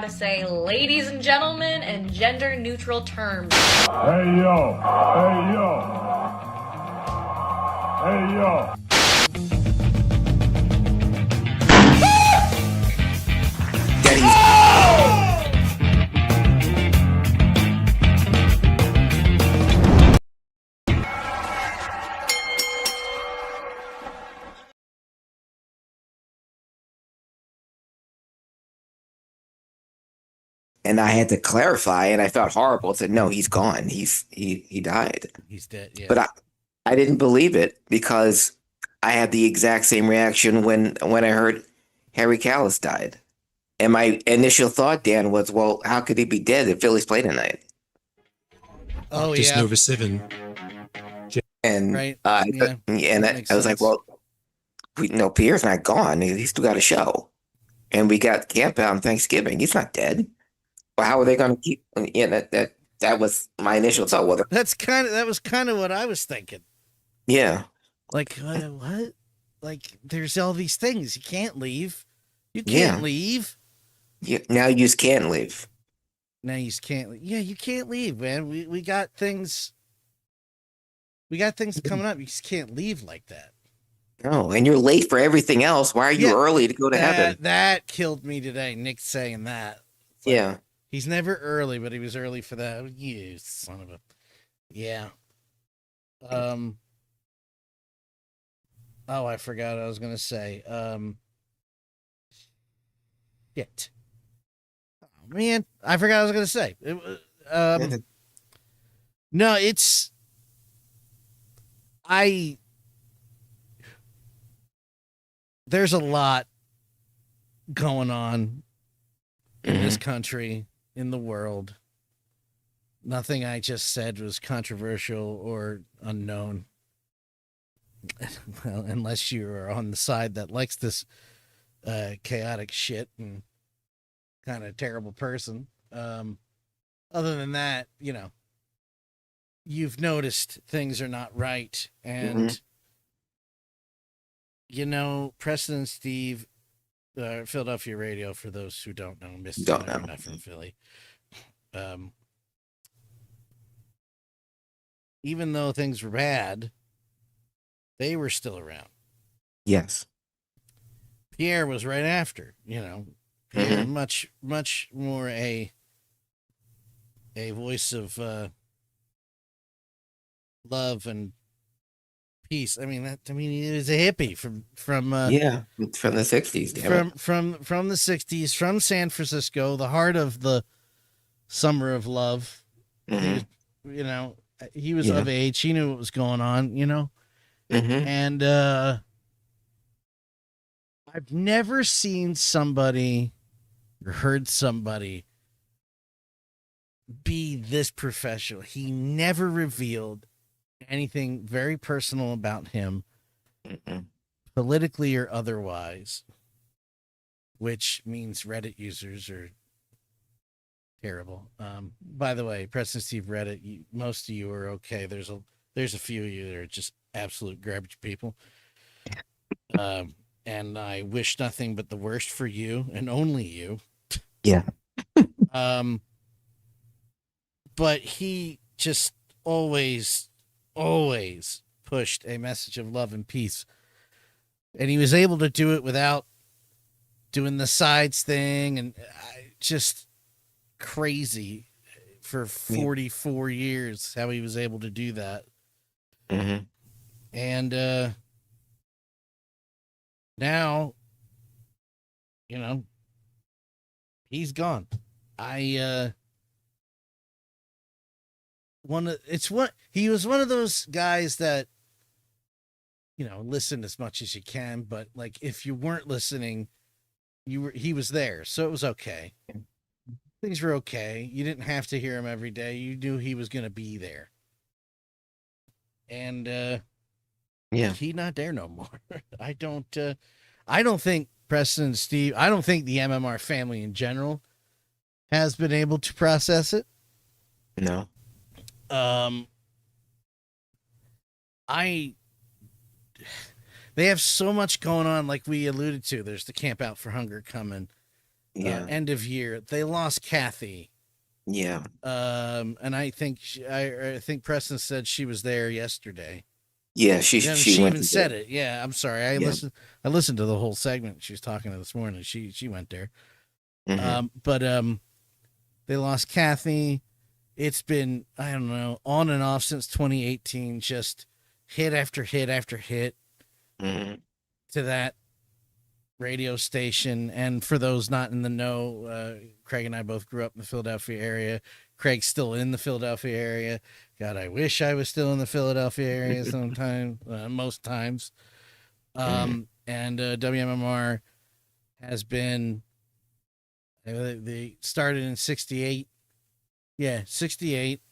how to say ladies and gentlemen in gender neutral terms. Hey yo, hey yo, hey yo. And I had to clarify, and I felt horrible. I said, "No, he's gone. He died." He's dead. Yeah. But I didn't believe it because I had the exact same reaction when I heard Harry Callis died. And my initial thought, Dan, was, "Well, how could he be dead if Phillies played tonight?" Oh Just yeah. Nova 7. And Right. yeah, and I was like, "Well, Pierre's not gone. He's still got a show, and we got Camp out on Thanksgiving. He's not dead. Well, how are they going to keep?" Yeah, that was my initial thought. Well, that was kind of what I was thinking. yeah, Like what? Like there's all these things you can't leave. You Yeah. can't leave. now you just can't leave. Now you just can't. Yeah, you can't leave, man. We got things. We got things coming up. You just can't leave like that. No, and you're late for everything else. Why are you Yeah. early to go to heaven? That killed me today. Nick saying that. It's like, Yeah, he's never early, but he was early for that. You son of a. Yeah. Oh, I forgot what I was gonna say. Shit. Oh, man, I forgot what I was gonna say. No, it's there's a lot going on in this country, in the world. Nothing I just said was controversial or unknown. Well, unless you are on the side that likes this chaotic shit and kind of terrible person. Other than that, you've noticed things are not right. And, Preston and Steve, Philadelphia radio, for those who don't know, not from Philly. Even though things were bad, they were still around. yes, Pierre was right after, Pierre, much more a voice of love and peace. I mean, he was a hippie from from the '60s. Damn from the '60s, from San Francisco, the heart of the summer of love. it. He was of age. He knew what was going on, And I've never seen somebody or heard somebody be this professional. He never revealed anything very personal about him, politically or otherwise, which means Reddit users are terrible. By the way, Preston Steve Reddit, most of you are okay. There's a few of you that are just absolute garbage people. And I wish nothing but the worst for you and only you. Yeah. But he just always pushed a message of love and peace. And he was able to do it without doing the sides thing, and just crazy for 44 years how he was able to do that. And now, he's gone. He was one of those guys that, listen as much as you can, but like if you weren't listening, he was there, so it was okay. Things were okay. You didn't have to hear him every day. You knew he was going to be there. And he's not there no more. I don't think Preston and Steve, I don't think the MMR family in general has been able to process it. No. They have so much going on, like we alluded to. There's the Camp Out for Hunger coming. Yeah. end of year. They lost Kathy. Yeah. And I think I think Preston said she was there yesterday. Yeah. Yeah, She she went even to said the, it. Yeah, I'm sorry. yeah. I listened to the whole segment she was talking to this morning. She went there. Hmm. But they lost Kathy. It's been, I don't know, on and off since 2018, just hit after hit after hit Hmm. to that radio station. And for those not in the know, Craig and I both grew up in the Philadelphia area. Craig's still in the Philadelphia area. God, I wish I was still in the Philadelphia area sometime, most times. And WMMR has been, they started in 68. Yeah, 68.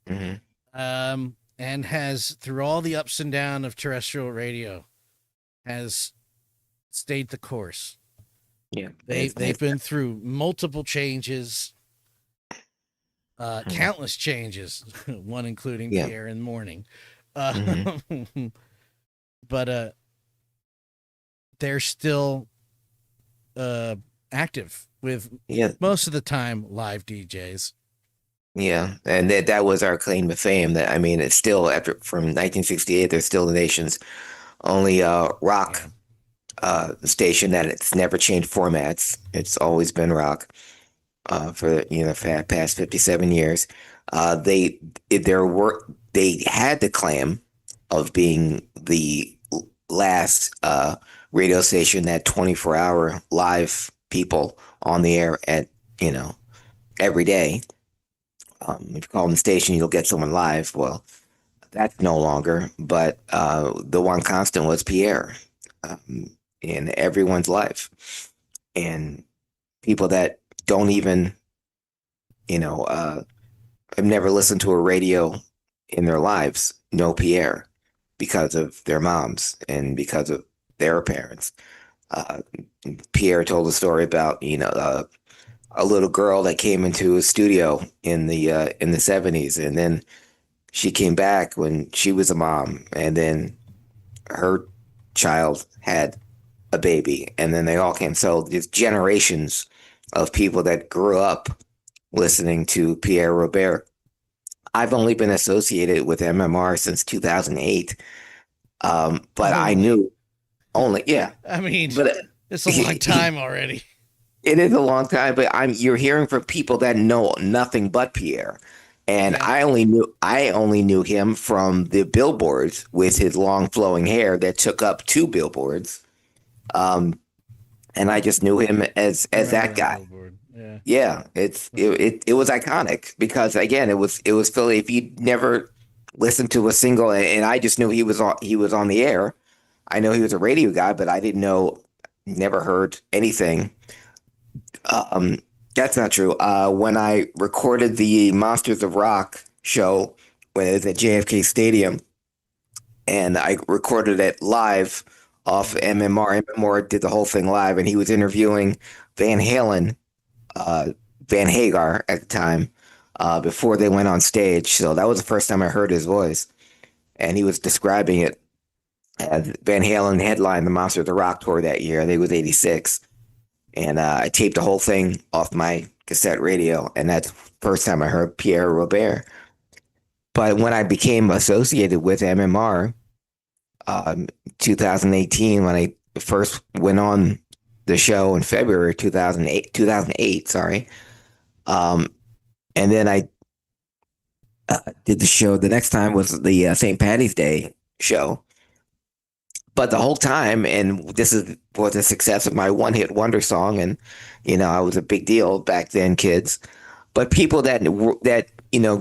Hmm. And has, through all the ups and downs of terrestrial radio, has stayed the course. Yeah. They've been through multiple changes, Mhm. countless changes, one including Yeah. Pierre in the morning. Hmm. But they're still active with Yeah. most of the time live DJs. Yeah. And that was our claim to fame. That, I mean, it's still after from 1968, they're still the nation's only rock station that it's never changed formats. It's always been rock for past 57 years. They there were they had the claim of being the last radio station that 24-hour live people on the air at every day. If you call them the station, you'll get someone live. Well, that's no longer. But the one constant was Pierre um, in everyone's life, and people that don't even have never listened to a radio in their lives know Pierre because of their moms and because of their parents. Uh, Pierre told a story about a little girl that came into his studio in the 70s, and then she came back when she was a mom, and then her child had a baby, and then they all came. So there's generations of people that grew up listening to Pierre Robert. I've only been associated with MMR since 2008, but I Only. knew only, yeah, I mean, but it's a long time already. it is a long time. But you're hearing from people that know nothing but Pierre, and Yeah. I only knew him from the billboards with his long flowing hair that took up two billboards. And I just knew him as Remember that guy. billboard. Yeah. Yeah, it was iconic because again, it was Philly. If you never listened to a single, and I just knew he was on the air. I know he was a radio guy, but I didn't know, never heard anything. Um, that's not true. When I recorded the Monsters of Rock show when it was at JFK Stadium, and I recorded it live off MMR. MMR did the whole thing live, and he was interviewing Van Halen, uh, Van Hagar at the time, before they went on stage. So that was the first time I heard his voice, and he was describing it. Van Halen headlined the Monster of the Rock tour that year. I think it was '86, and I taped the whole thing off my cassette radio, and that's the first time I heard Pierre Robert. But when I became associated with MMR, 2018, when I first went on the show in February 2008, sorry. And then I did the show. The next time was the St. Patty's Day show. But the whole time, and this was the success of my one hit wonder song, and I was a big deal back then, kids. But people that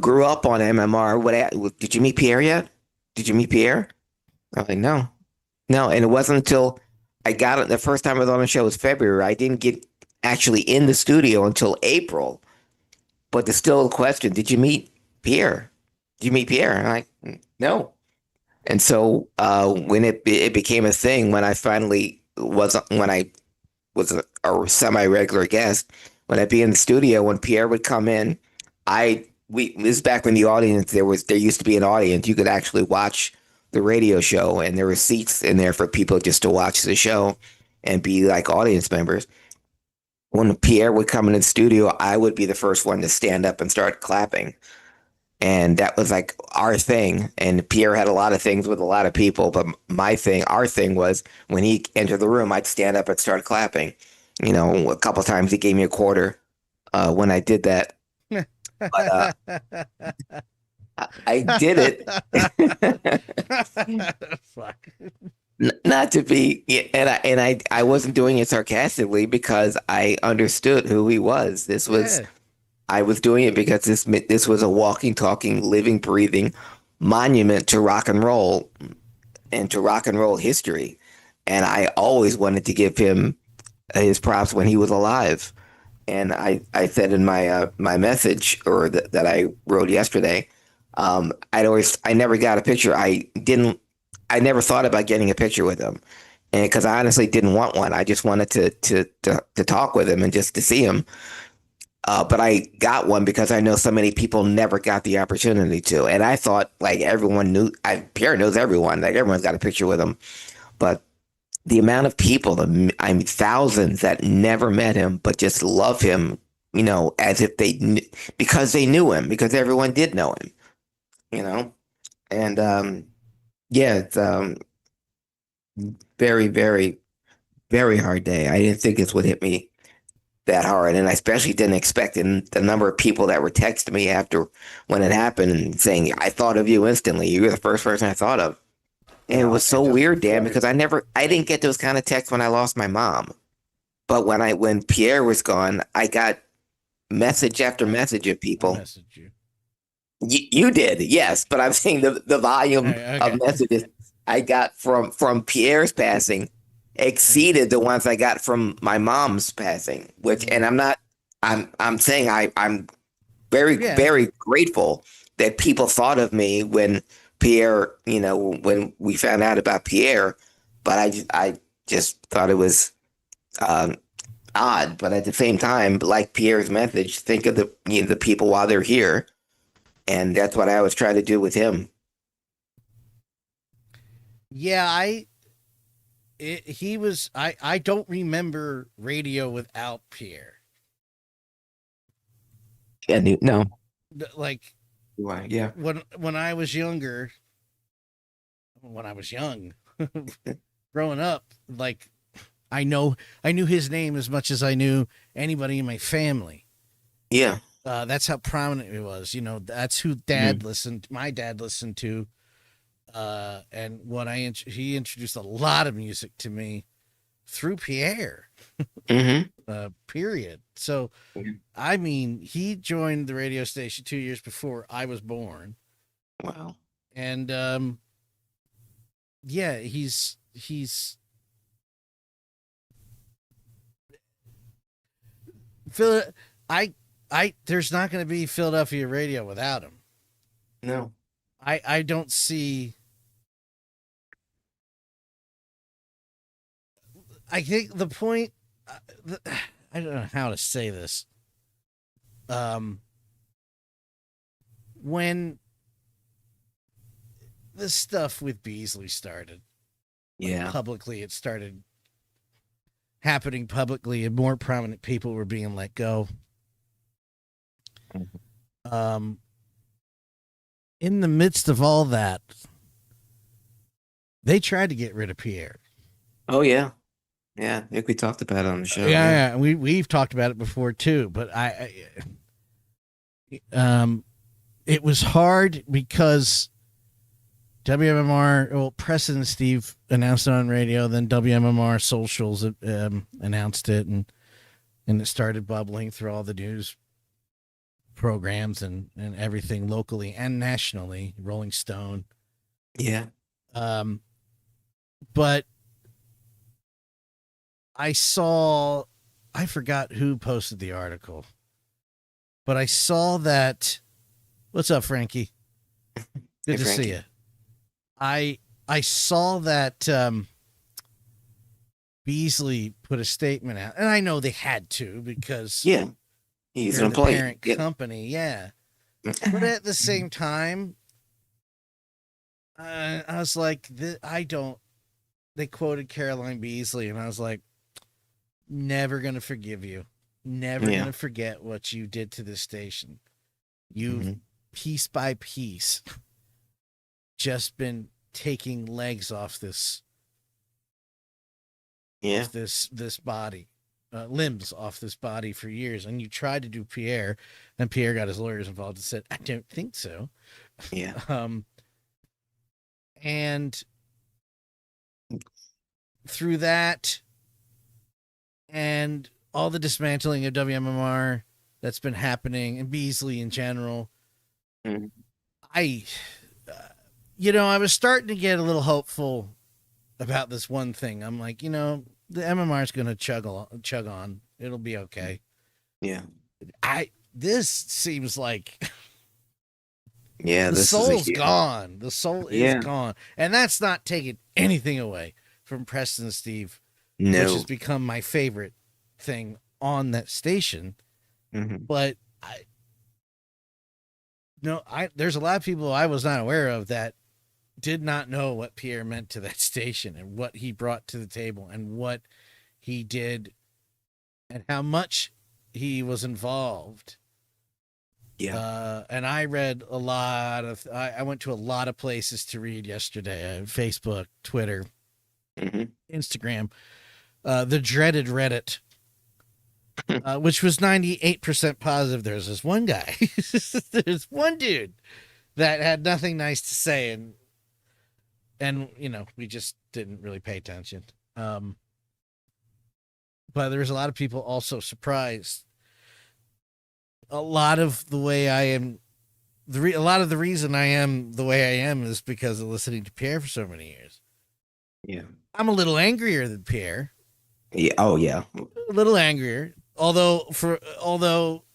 grew up on MMR, did you meet Pierre yet? Did you meet Pierre? I'm like, no, no. And it wasn't until I got it the first time I was on the show was February. I didn't get actually in the studio until April. But there's still a question: did you meet Pierre? Did you meet Pierre? And I'm like, no. And so when it became a thing, when I was a semi regular guest, when I'd be in the studio, when Pierre would come in, this is back when the audience there used to be an audience. You could actually watch the radio show, and there were seats in there for people just to watch the show and be like audience members. when Pierre would come in the studio, I would be the first one to stand up and start clapping. And that was like our thing. And Pierre had a lot of things with a lot of people, but our thing was when he entered the room, I'd stand up and start clapping. A couple times he gave me a quarter when I did that. But I did it. Fuck. Not to be, yeah, and I wasn't doing it sarcastically because I understood who he was. Yeah. I was doing it because this was a walking, talking, living, breathing monument to rock and roll and to rock and roll history. And I always wanted to give him his props when he was alive. And I said in my message that I wrote yesterday, I never got a picture. I never thought about getting a picture with him, and because I honestly didn't want one. I just wanted to talk with him and just to see him. But I got one because I know so many people never got the opportunity to, and I thought like everyone knew. Pierre knows everyone. Like everyone's got a picture with him, but the amount of people, thousands that never met him but just love him, as if because they knew him, because everyone did know him, and yeah, it's very, very, very hard day. I didn't think this would hit me that hard, and I especially didn't expect it. And the number of people that were texting me after when it happened and saying, "I thought of you instantly. You were the first person I thought of." And it was so weird, Dan, because I didn't get those kind of texts when I lost my mom. But when Pierre was gone, I got message after message of people. Message you. You did, yes, but I'm saying the volume Okay. of messages I got from Pierre's passing exceeded the ones I got from my mom's passing. And I'm saying I'm very, very grateful that people thought of me when Pierre, when we found out about Pierre. But I just thought it was odd. But at the same time, like Pierre's message, think of the people while they're here. And that's what I was trying to do with him. Yeah, I don't remember radio without Pierre. Yeah, no. Like, yeah. When I was young, growing up, like I knew his name as much as I knew anybody in my family. Yeah. That's how prominent it was. That's who my dad listened to. And when he introduced a lot of music to me through Pierre, period. So, I mean, he joined the radio station 2 years before I was born. Wow. And, yeah, he's Phil. There's not going to be Philadelphia radio without him. No. I don't see. I think the point. I don't know how to say this. When the stuff with Beasley started, publicly, it started happening publicly, and more prominent people were being let go. In the midst of all that, they tried to get rid of Pierre. Oh yeah, yeah. I think we talked about it on the show. Yeah. We've talked about it before too. But it was hard because WMMR, Preston and Steve announced it on radio, then WMMR socials announced it, and it started bubbling through all the news programs and everything locally and nationally, Rolling Stone. Yeah. But I forgot who posted the article, but I saw that. What's up, Frankie? Good to see you. I saw that Beasley put a statement out, and I know they had to because he's an employee, the parent company, But at the same time, I was like, They quoted Caroline Beasley, and I was like, never gonna forgive you. never gonna forget what you did to this station. You've piece by piece just been taking legs off this this body, limbs off this body for years, and you tried to do Pierre, and Pierre got his lawyers involved and said, I don't think so. And through that and all the dismantling of WMMR that's been happening, and Beasley in general, I was starting to get a little hopeful about this one thing. I'm like, the MMR is going to chug on. It'll be okay. Yeah. This seems like the soul's gone. The soul is gone. And that's not taking anything away from Preston and Steve, which has become my favorite thing on that station. But there's a lot of people I was not aware of that did not know what Pierre meant to that station and what he brought to the table and what he did and how much he was involved. And I read a lot of, I went to a lot of places to read yesterday, Facebook, Twitter, Instagram, the dreaded Reddit, which was 98% positive. There's this one guy, there's one dude that had nothing nice to say. And we just didn't really pay attention. But there's a lot of people also surprised. A lot of the way I am, a lot of the reason I am the way I am is because of listening to Pierre for so many years. Yeah. I'm a little angrier than Pierre. Yeah. Oh yeah. A little angrier. Although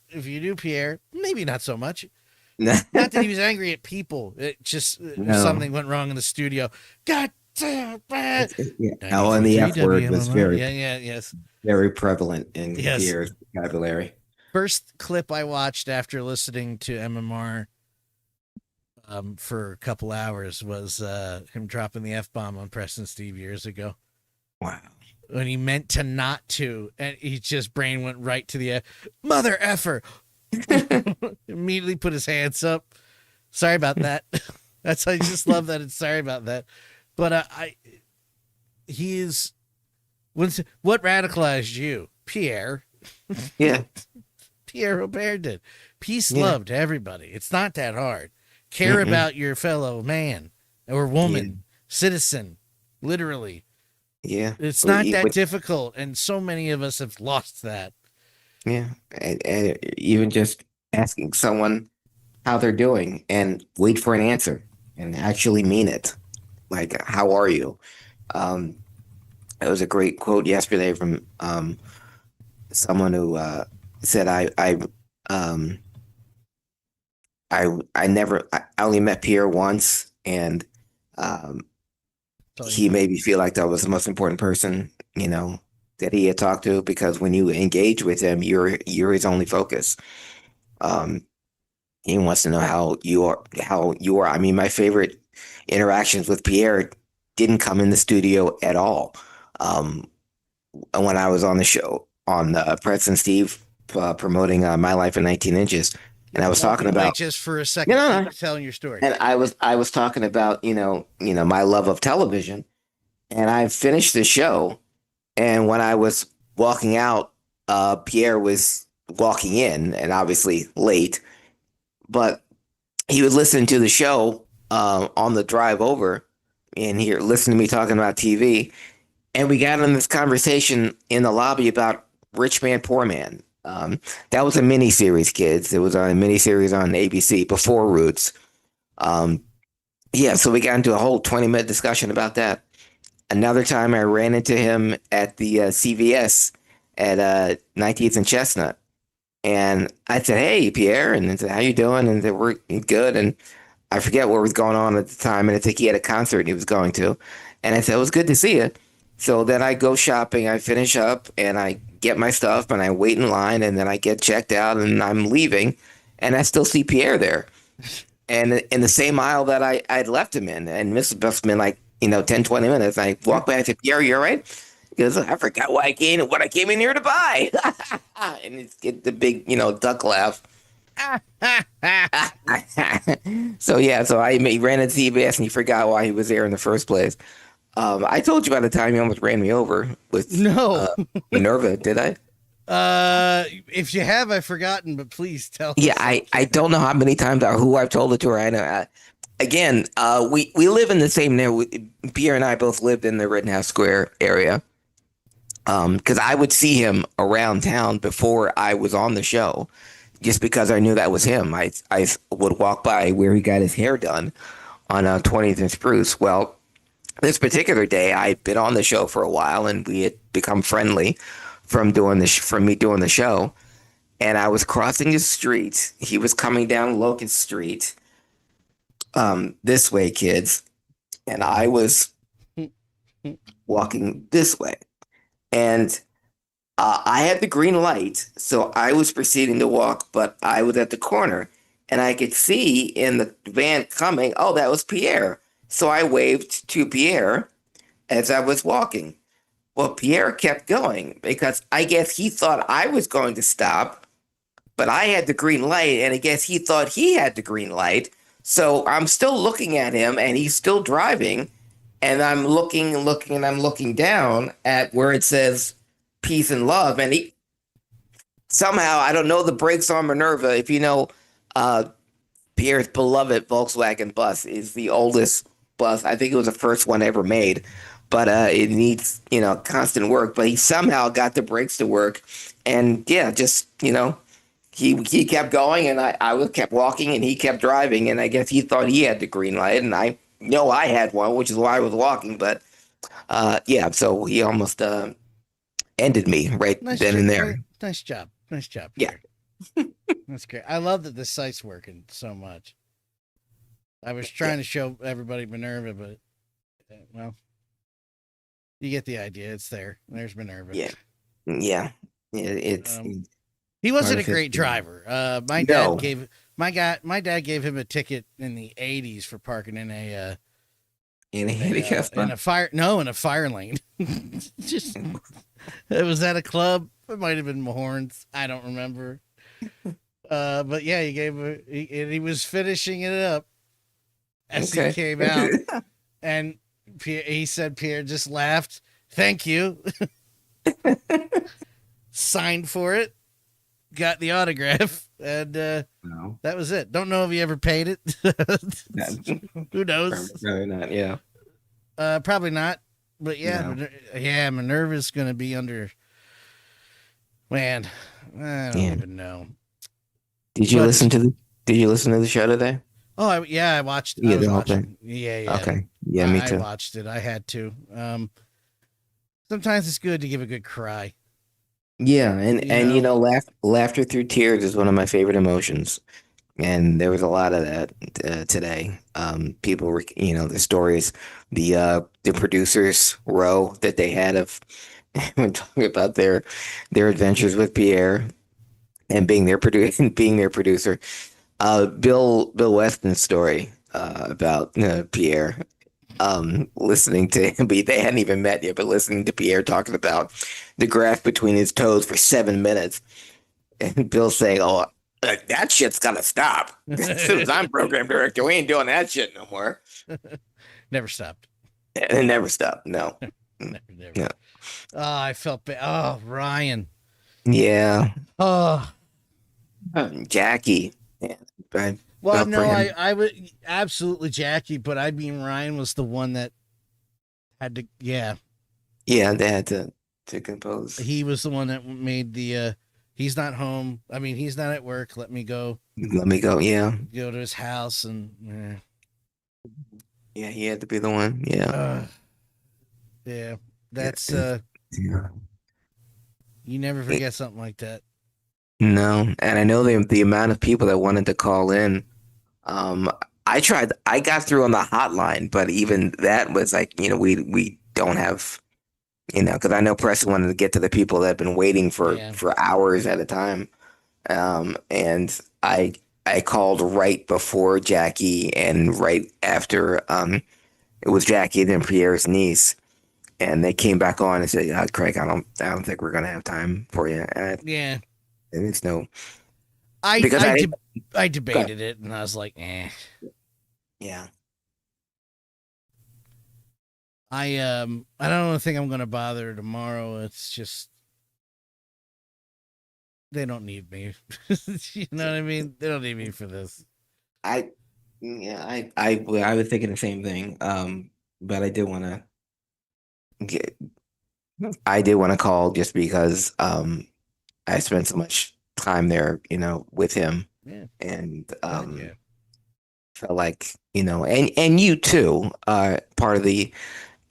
if you do Pierre, maybe not so much. Not that he was angry at people. It just something went wrong in the studio. God damn it. And the F word was very very prevalent in Pierre's vocabulary. First clip I watched after listening to MMR for a couple hours was him dropping the F-bomb on Preston Steve years ago. Wow. When he meant to not to, and he just brain went right to the mother effer. Immediately put his hands up. Sorry about that. I just love that it's sorry about that. But what radicalized you? Pierre. Yeah. Pierre Robert did. Peace, love to everybody. It's not that hard. Care about your fellow man or woman, citizen, literally. Yeah. It's not that difficult, and so many of us have lost that. Yeah, and even just asking someone how they're doing and wait for an answer and actually mean it. Like, how are you? It was a great quote yesterday from someone who said, I only met Pierre once, and he made me feel like that was the most important person, that he had talked to, because when you engage with him, you're his only focus. He wants to know how you are. I mean, my favorite interactions with Pierre didn't come in the studio at all. When I was on the show on Preston Steve promoting My Life in 19 Inches, and I was talking about, just for a second, telling your story. And I was talking about my love of television, and I finished the show. And when I was walking out, Pierre was walking in, and obviously late, but he was listening to the show on the drive over, and here listening to me talking about TV. And we got in this conversation in the lobby about Rich Man, Poor Man. That was a miniseries, kids. It was a miniseries on ABC before Roots. So we got into a whole 20-minute discussion about that. Another time I ran into him at the CVS at 19th and Chestnut. And I said, hey, Pierre. And he said, how you doing? And they were good. And I forget what was going on at the time. And I think he had a concert he was going to. And I said, it was good to see you. So then I go shopping, I finish up, and I get my stuff, and I wait in line, and then I get checked out, and I'm leaving. And I still see Pierre there. And in the same aisle that I'd left him in. And this must have been like, 10, 20 minutes. I walk by, I said, Pierre, you all right? Because I forgot why I came, what I came in here to buy. And it's get the big, duck laugh. So yeah, so he ran into CBS and he forgot why he was there in the first place. I told you by the time he almost ran me over with No. Minerva, did I? If you have, I've forgotten, but please tell. Yeah, I don't know how many times or who I've told it to. Or I know. Again, we live in the same neighborhood. Pierre and I both lived in the Rittenhouse Square area. Because I would see him around town before I was on the show, just because I knew that was him. I would walk by where he got his hair done on 20th and Spruce. Well, this particular day, I'd been on the show for a while, and we had become friendly from me doing the show. And I was crossing the street. He was coming down Locust Street, this way, kids, and I was walking this way. And I had the green light, so I was proceeding to walk, but I was at the corner, and I could see in the van coming, oh, that was Pierre. So I waved to Pierre as I was walking. Well, Pierre kept going because I guess he thought I was going to stop, but I had the green light, and I guess he thought he had the green light. So I'm still looking at him, and he's still driving. And I'm looking and looking, and I'm looking down at where it says peace and love. And he somehow, I don't know the brakes on Minerva. If you know, Pierre's beloved Volkswagen bus is the oldest bus. I think it was the first one ever made, but it needs, constant work. But he somehow got the brakes to work. And yeah, just, he kept going, and I kept walking, and he kept driving. And I guess he thought he had the green light, and I had one, which is why I was walking, but yeah, so he almost ended me right then and there. Nice job. Yeah. That's great. I love that this site's working so much. I was trying to show everybody Minerva, but, well, you get the idea. It's there. There's Minerva. Yeah. It's he wasn't a great driver. My dad gave him a ticket in the 80s for parking in a handicap spot. in a fire lane. Just it was at a club. It might have been Mahorn's. I don't remember. But yeah, he was finishing it up as he came out, and he said Pierre just laughed. Thank you. Signed for it. Got the autograph, and No. that was it. Don't know if he ever paid it. Who knows? Probably not. Yeah. Probably not. But yeah, Minerva's going to be under. Man, I don't even know. Did you listen to the show today? Oh, I watched. Yeah, I was the whole watching. thing. Yeah. Okay. Yeah, me too. I watched it. I had to. Sometimes it's good to give a good cry. Yeah, and laughter through tears is one of my favorite emotions, and there was a lot of that today. People were, the stories, the producers row that they had of when talking about their adventures with Pierre and being their producer. Bill Weston's story about Pierre. Listening to him, but they hadn't even met yet, but listening to Pierre talking about the grass between his toes for 7 minutes, and Bill saying, "Oh, that shit's gotta stop." As soon as I'm program director, we ain't doing that shit no more. Never stopped. It never stopped. No. Never. No. Oh, I felt bad. Oh, Ryan. Yeah. Oh, Jackie. Yeah. well, no, I would absolutely Jackie, but I mean Ryan was the one that had to. Yeah. Yeah, they had to compose. He was the one that made the. He's not home. I mean, he's not at work. Let me go. Yeah. Go to his house and. Yeah, he had to be the one. Yeah. Yeah, that's Yeah. you never forget something like that. No, and I know the amount of people that wanted to call in. I got through on the hotline, but even that was like, we don't have, because I know Preston wanted to get to the people that have been waiting for hours at a time. And I called right before Jackie and right after it was Jackie, then Pierre's niece. and they came back on and said, Craig, I don't think we're gonna have time for you. Yeah. And it's no, I because I debated it, and I was like, eh. yeah. I don't think I'm gonna bother tomorrow. It's just they don't need me. You know what I mean? They don't need me for this. I was thinking the same thing. But get, I did want to call just because I spent so much time there, with him, Yeah. and Yeah. felt like, and you too, part of the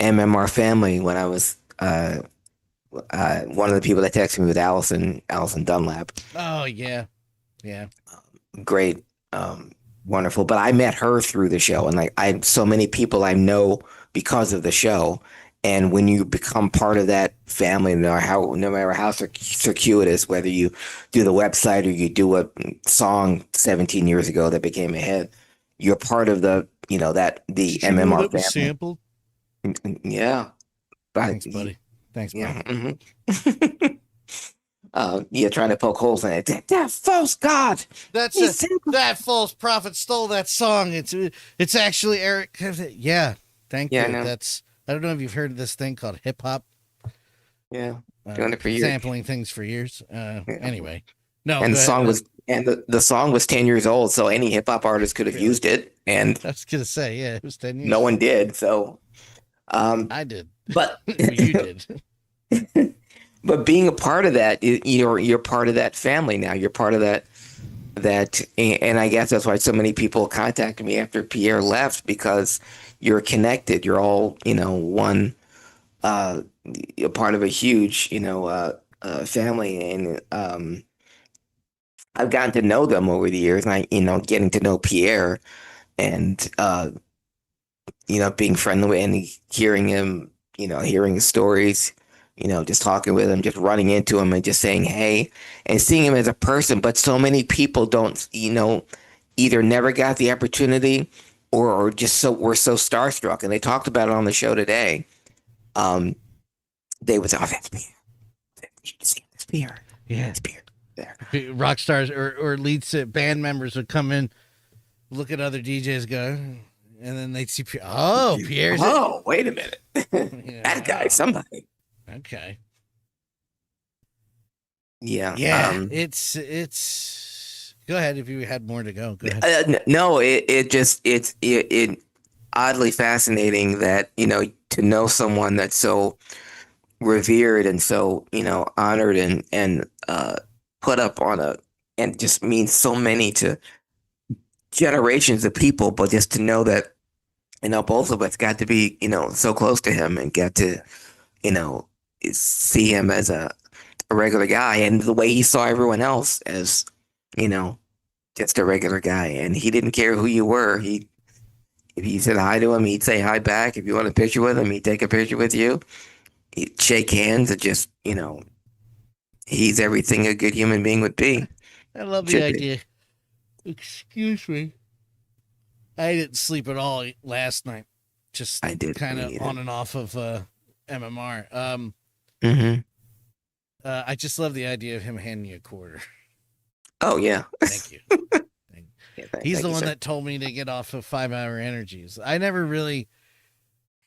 MMR family when I was one of the people that texted me with Allison Dunlap. Oh yeah. Yeah. Great, wonderful. But I met her through the show, and like so many people I know because of the show. And when you become part of that family, no matter how circuitous, whether you do the website or you do a song 17 years ago that became a hit, you're part of the the MMR family. Sampled. Yeah, Thanks, buddy. Thanks, buddy. Yeah. Yeah, trying to poke holes in it. That false god. That false prophet stole that song. It's actually Eric. Yeah, thank you. No. I don't know if you've heard of this thing called hip hop. Yeah, doing it for years. Sampling things for years. Anyway, no. And the song was 10 years old, so any hip hop artist could have used it. And I was gonna say, yeah, it was 10 years. No one did. So, I did, but you did. But being a part of that, you're part of that family now. You're part of that, and I guess that's why so many people contacted me after Pierre left, because you're connected. You're all, one, a part of a huge, family. And I've gotten to know them over the years, and getting to know Pierre, and being friendly with, and hearing him, hearing his stories, just talking with him, just running into him and just saying hey, and seeing him as a person. But so many people don't, either never got the opportunity or just were so starstruck. And they talked about it on the show today. They would say, "Oh, that's Pierre. You should see this Pierre. Yeah, it's Pierre." There. Rock stars or band members would come in, look at other DJs, go, and then they'd see Pierre. Oh, Pierre's. Oh, wait a minute. That guy, somebody. Okay. Yeah. Yeah. It's. Go ahead if you had more to go. Go ahead. No, it oddly fascinating that to know someone that's so revered and so honored and put up on and just means so many to generations of people, but just to know that both of us got to be so close to him and get to see him as a regular guy, and the way he saw everyone else as just a regular guy, and he didn't care who you were. If you said hi to him, he'd say hi back. If you want a picture with him, he'd take a picture with you. He'd shake hands, and just he's everything a good human being would be. I love the idea. Excuse me. I didn't sleep at all last night. Just I did kind of on and off of MMR. I just love the idea of him handing you a quarter. Oh yeah. Thank you. He's the one that told me to get off of 5-hour energies. I never really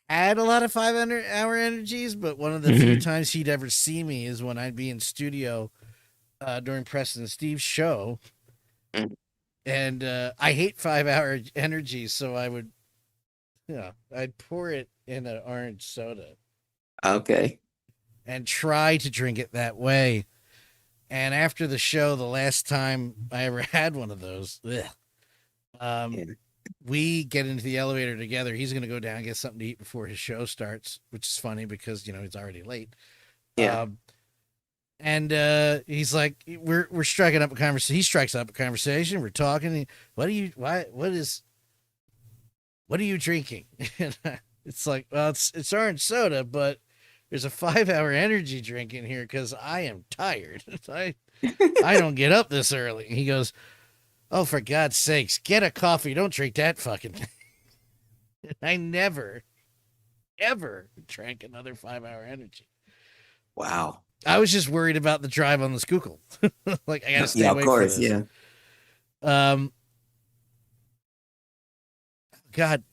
had a lot of 5-hour energies, but one of the few times he'd ever see me is when I'd be in studio during Preston and Steve's show. And I hate 5-hour energies, so I would, I'd pour it in an orange soda. Okay. And try to drink it that way. And after the show, the last time I ever had one of those, we get into the elevator together. He's going to go down and get something to eat before his show starts, which is funny because, he's already late. Yeah. And he's like, we're striking up a conversation. He strikes up a conversation. We're talking. What are you drinking? It's like, well, it's orange soda, but there's a 5-hour energy drink in here because I am tired. I don't get up this early. He goes, oh, for God's sakes, get a coffee. Don't drink that fucking thing. I never ever drank another 5-hour energy. Wow. I was just worried about the drive on the Schuylkill. Like, I gotta stay Yeah, of away course. from this. Yeah. God,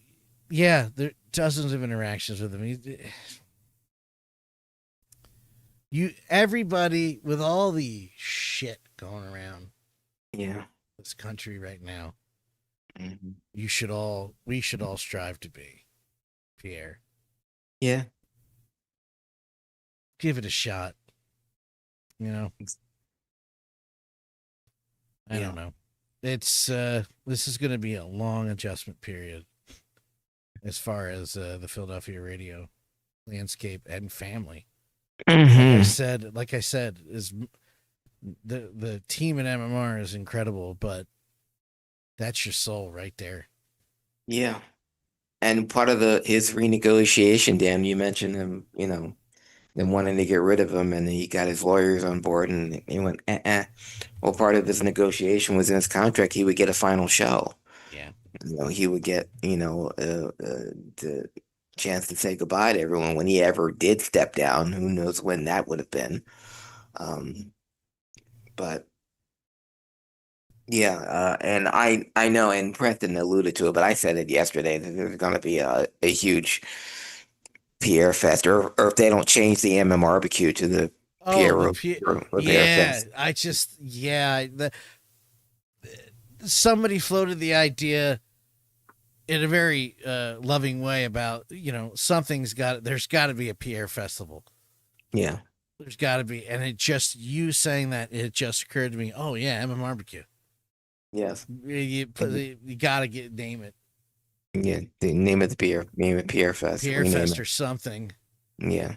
yeah, there are dozens of interactions with him. Everybody with all the shit going around Yeah. this country right now, Mhm. we should all strive to be, Pierre. Yeah. Give it a shot. You know, I don't know. It's this is going to be a long adjustment period as far as the Philadelphia radio landscape and family. Mhm. Like I said, is the team at MMR is incredible, but that's your soul right there. Yeah. And part of his renegotiation, Dan, you mentioned him, them wanting to get rid of him, and he got his lawyers on board, and he went, eh. Well, part of his negotiation was in his contract, he would get a final show. Yeah. He would get, the chance to say goodbye to everyone when he ever did step down. Who knows when that would have been. But yeah, and I know, and Preston alluded to it, but I said it yesterday that there's going to be a huge Pierre Fest, or if they don't change the MMRBQ to the Oh, Pierre the Robert yeah. Fest. Somebody floated the idea in a very loving way about, there's got to be a Pierre festival. Yeah. There's got to be, and you saying that, it just occurred to me. Oh yeah, MMRBQ. Yes. You got to name it. Yeah. The name of Pierre Fest. Pierre Fest or something. Yeah.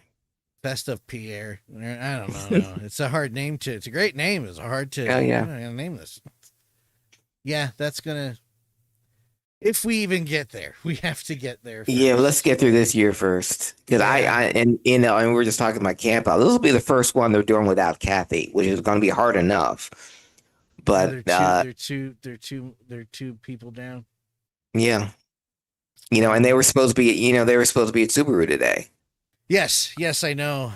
Best of Pierre. I don't know. No. It's a hard name it's a great name. It's hard to name this. Yeah, that's gonna. If we even get there, we have to get there first. Yeah, let's get through this year first. Because and we're just talking about camp out. This will be the first one they're doing without Kathy, which is going to be hard enough. But they're two people down. Yeah, and they were supposed to be, at Subaru today. Yes, I know.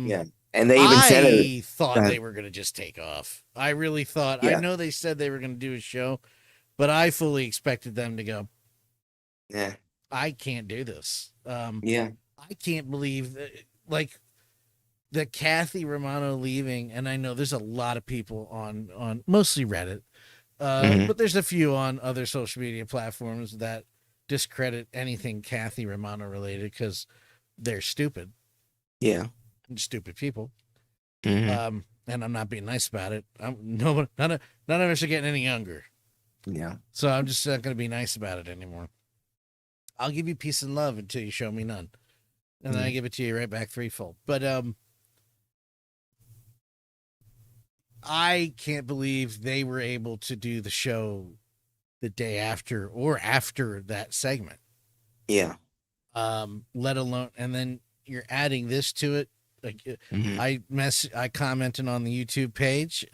Yeah, and they even said it. I thought they were going to just take off. I really thought. Yeah. I know they said they were going to do a show, but I fully expected them to go. Yeah, I can't do this. Yeah, I can't believe the Kathy Romano leaving, and I know there's a lot of people on mostly Reddit, but there's a few on other social media platforms that discredit anything Kathy Romano related because they're stupid. Yeah, stupid people. Mm-hmm. And I'm not being nice about it. None of us are getting any younger. Yeah. So I'm just not going to be nice about it anymore. I'll give you peace and love until you show me none. And then I give it to you right back threefold. But I can't believe they were able to do the show the day after or after that segment. Yeah. Let alone, and then you're adding this to it. Like I commented on the YouTube page,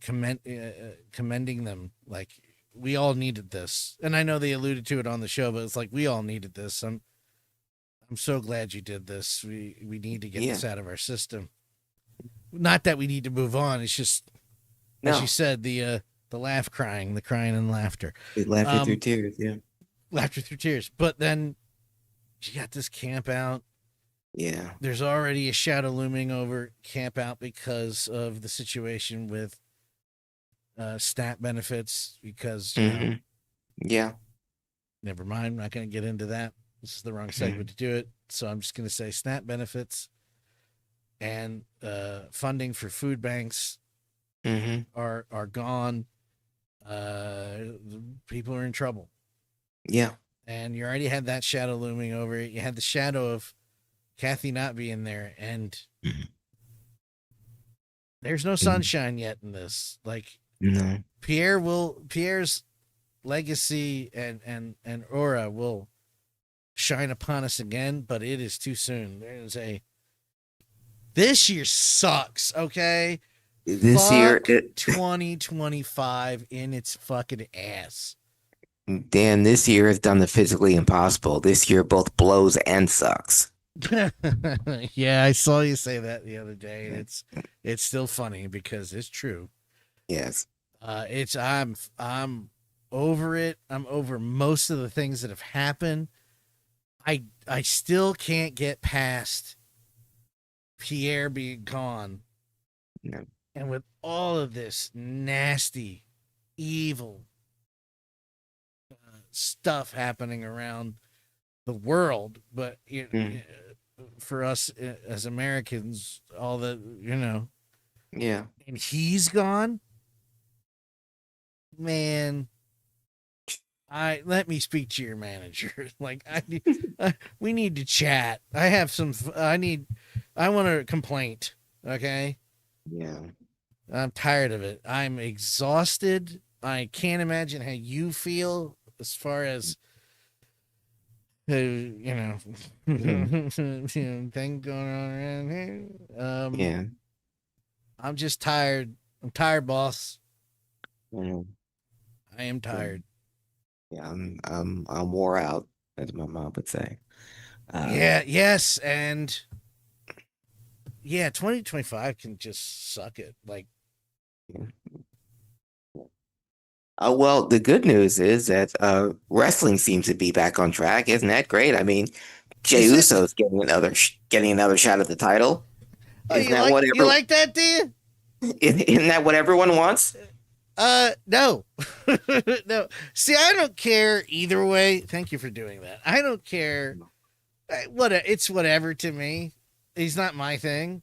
commending them. Like, we all needed this, and I know they alluded to it on the show, but it's like we all needed this. I'm so glad you did this. We need to get this out of our system. Not that we need to move on. It's just, as you said, the laugh crying, the crying and laughter. Laughter through tears, yeah. Laughter through tears. But then you got this camp out. Yeah. There's already a shadow looming over camp out because of the situation with SNAP benefits, because yeah. Never mind. I'm not going to get into that. This is the wrong segment to do it. So I'm just going to say SNAP benefits and funding for food banks are gone. People are in trouble. Yeah. And you already had that shadow looming over it. You had the shadow of Kathy not being there, and there's no sunshine yet in this. Like, no. Pierre's legacy and aura will shine upon us again, but it is too soon. This year sucks, okay? This year 2025 in its fucking ass. Dan, this year has done the physically impossible. This year both blows and sucks. Yeah, I saw you say that the other day, and it's still funny because it's true. Yes. I'm over it. I'm over most of the things that have happened. I still can't get past Pierre being gone. No. And with all of this nasty, evil stuff happening around the world, but for us as Americans, all the Yeah. and he's gone, man. Let me speak to your manager. Like we need to chat. I want a complaint. Okay. Yeah. I'm tired of it. I'm exhausted. I can't imagine how you feel as far as thing going on around here. Yeah. I'm just tired. I'm tired, boss. Yeah. I am tired. Yeah. I'm wore out, as my mom would say. Yes, and 2025 can just suck it. Like, well, the good news is that wrestling seems to be back on track. Isn't that great? I mean, Jey Uso's getting another shot at the title. Isn't that what you like that, do you? Isn't that what everyone wants? No. No. See, I don't care either way. Thank you for doing that. I don't care. It's whatever to me. He's not my thing.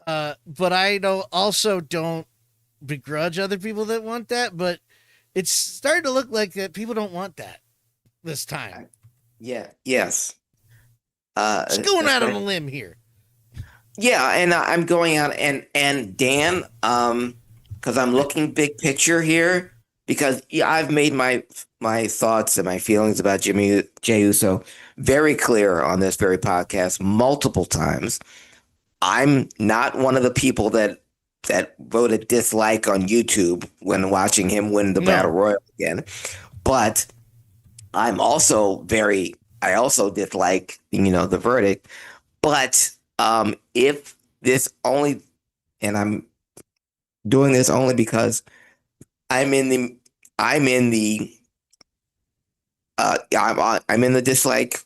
But I don't begrudge other people that want that, but it's starting to look like that people don't want that this time. Yeah. Yes. Just going out on a limb here. Yeah, and I'm going out and Dan, because I'm looking big picture here, because I've made my thoughts and my feelings about Jey Uso very clear on this very podcast multiple times. I'm not one of the people that wrote a dislike on YouTube when watching him win the Battle Royal again, but I also dislike the verdict. But if this only, and I'm doing this only because I'm in the dislike,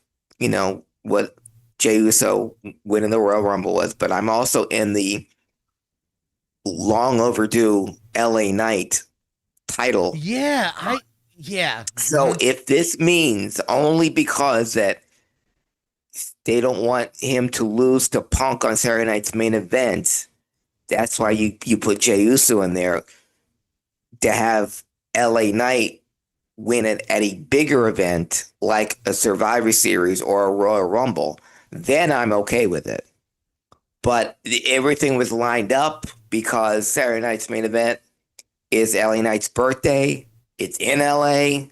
what Jey Uso winning the Royal Rumble was, but I'm also in the long overdue LA Knight title. Yeah, So if this means only because that they don't want him to lose to Punk on Saturday night's main event, that's why you put Jey Uso in there to have LA Knight win it at a bigger event like a Survivor Series or a Royal Rumble, then I'm okay with it. But everything was lined up because Saturday night's main event is LA Knight's birthday. It's in LA.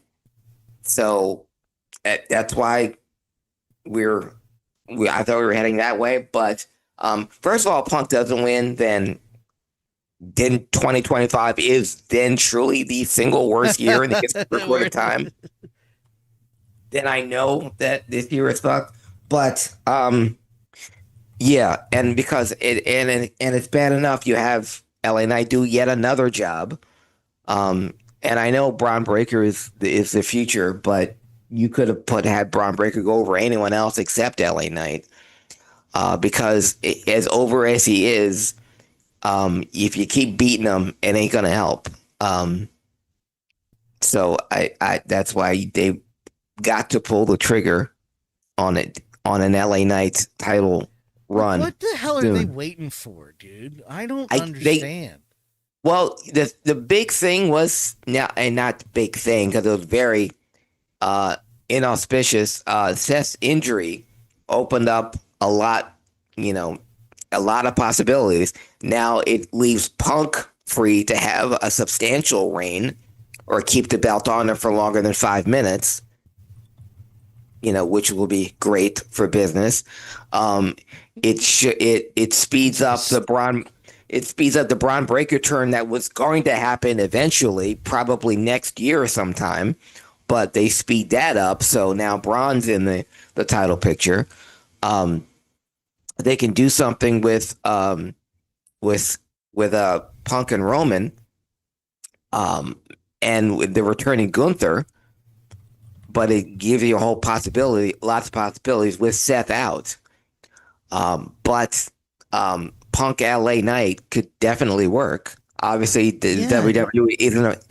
So that's why I thought we were heading that way. But first of all, Punk doesn't win, then 2025 is then truly the single worst year in the history of recorded time. Then I know that this year is fucked. But yeah, and because it's bad enough you have LA Knight do yet another job. And I know Braun Breaker is the future, but you could have had Braun Breaker go over anyone else except LA Knight. Because as over as he is, if you keep beating him, it ain't gonna help. So I that's why they got to pull the trigger on an LA Knight title run. What the hell are they waiting for, dude? I don't understand. Well, the big thing was not the big thing because it was very inauspicious. Seth's injury opened up a lot of possibilities. Now it leaves Punk free to have a substantial reign or keep the belt on him for longer than 5 minutes, which will be great for business. It speeds up the Braun. it speeds up the Braun Breaker turn that was going to happen eventually, probably next year sometime, but they speed that up. So now Braun's in the title picture. They can do something with Punk and Roman, and with the returning Gunther, but it gives you a whole possibility, lots of possibilities with Seth out. But Punk LA Knight could definitely work. Obviously, the WWE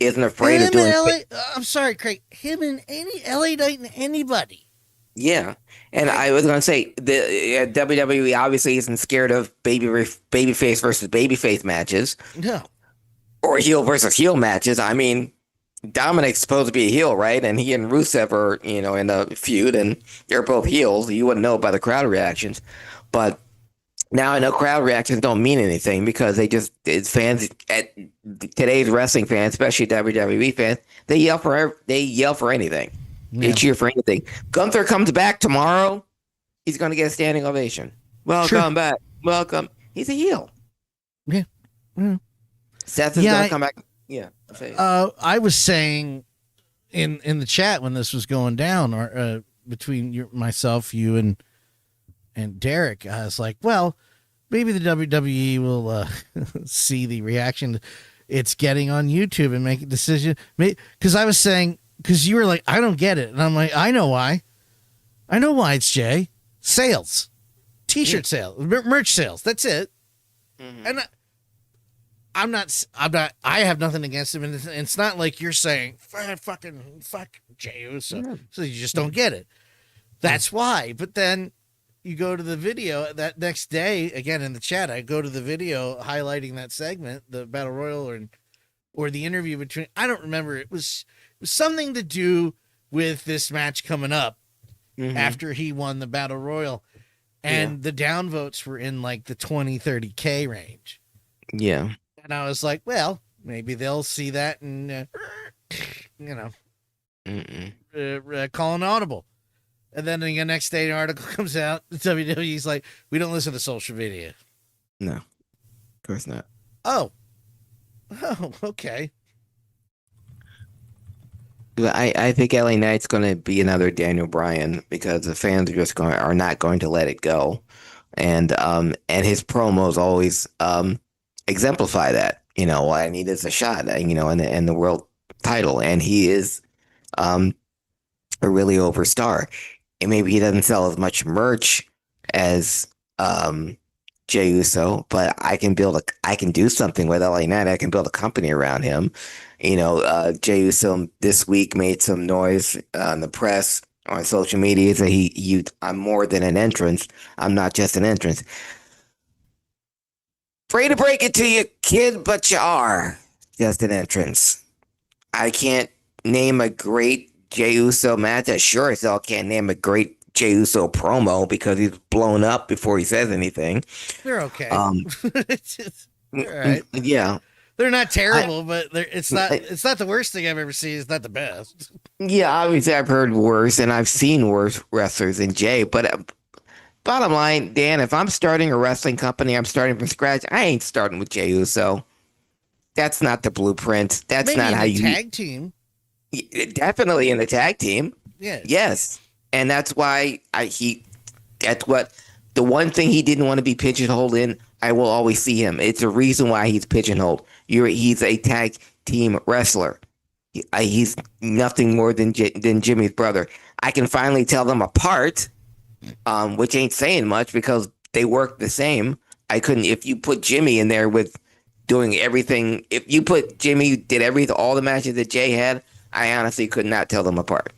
isn't afraid of doing. I'm sorry, Craig. Him and any LA Knight and anybody. Yeah, and I was going to say the WWE obviously isn't scared of babyface versus babyface matches. No. Or heel versus heel matches. I mean, Dominic's supposed to be a heel, right? And he and Rusev are, in a feud, and they're both heels. You wouldn't know by the crowd reactions, but now I know crowd reactions don't mean anything because it's fans at today's wrestling fans, especially WWE fans, they yell for anything. Yeah. They cheer for anything. Gunther comes back tomorrow. He's going to get a standing ovation. Welcome back. Welcome. He's a heel. Yeah. Mm. Seth is going to come back. Yeah. I was saying in the chat when this was going down, or between myself, you, and Derek, I was like, well, maybe the WWE will see the reaction it's getting on YouTube and make a decision. Because I was saying, because you were like, I don't get it. And I'm like, I know why. I know why it's Jay. Sales. T-shirt sales. Merch sales. That's it. Mm-hmm. And I have nothing against him. And it's not like you're saying, fuck Jey Uso. So you just don't get it. That's why. But then you go to the video that next day, again in the chat, I go to the video highlighting that segment, the Battle Royal or the interview between, I don't remember. It was something to do with this match coming up after he won the Battle Royal. And the downvotes were in like the 20-30K range. Yeah. And I was like, well, maybe they'll see that and, call an audible. And then the next day, an article comes out. WWE's like, we don't listen to social media. No, of course not. Oh, okay. I think LA Knight's going to be another Daniel Bryan because the fans are not going to let it go, and his promos always exemplify that. And he does a shot, in the world title, and he is a really over star. And maybe he doesn't sell as much merch as Jey Uso, but I can do something with LA Knight. I can build a company around him. Jey Uso this week made some noise on the press on social media that I'm more than an entrance. I'm not just an entrance. Afraid to break it to you, kid, but you are just an entrance. I can't name a great Jey Uso match. I sure as hell can't name a great Jey Uso promo because he's blown up before he says anything. They're okay. They're all right. Yeah. They're not terrible, but it's not the worst thing I've ever seen. It's not the best. Yeah, obviously I've heard worse and I've seen worse wrestlers than Jay, but bottom line, Dan, if I'm starting a wrestling company, I'm starting from scratch. I ain't starting with Jey Uso. That's not the blueprint. That's maybe not how you tag team. Definitely in the tag team. Yeah. Yes. And that's why that's what the one thing he didn't want to be pigeonholed in. I will always see him. It's a reason why he's pigeonholed. He's a tag team wrestler. He's nothing more than Jimmy's brother. I can finally tell them apart, which ain't saying much because they work the same. I couldn't, if you put Jimmy in there with doing everything, if you put Jimmy did all the matches that Jay had, I honestly could not tell them apart.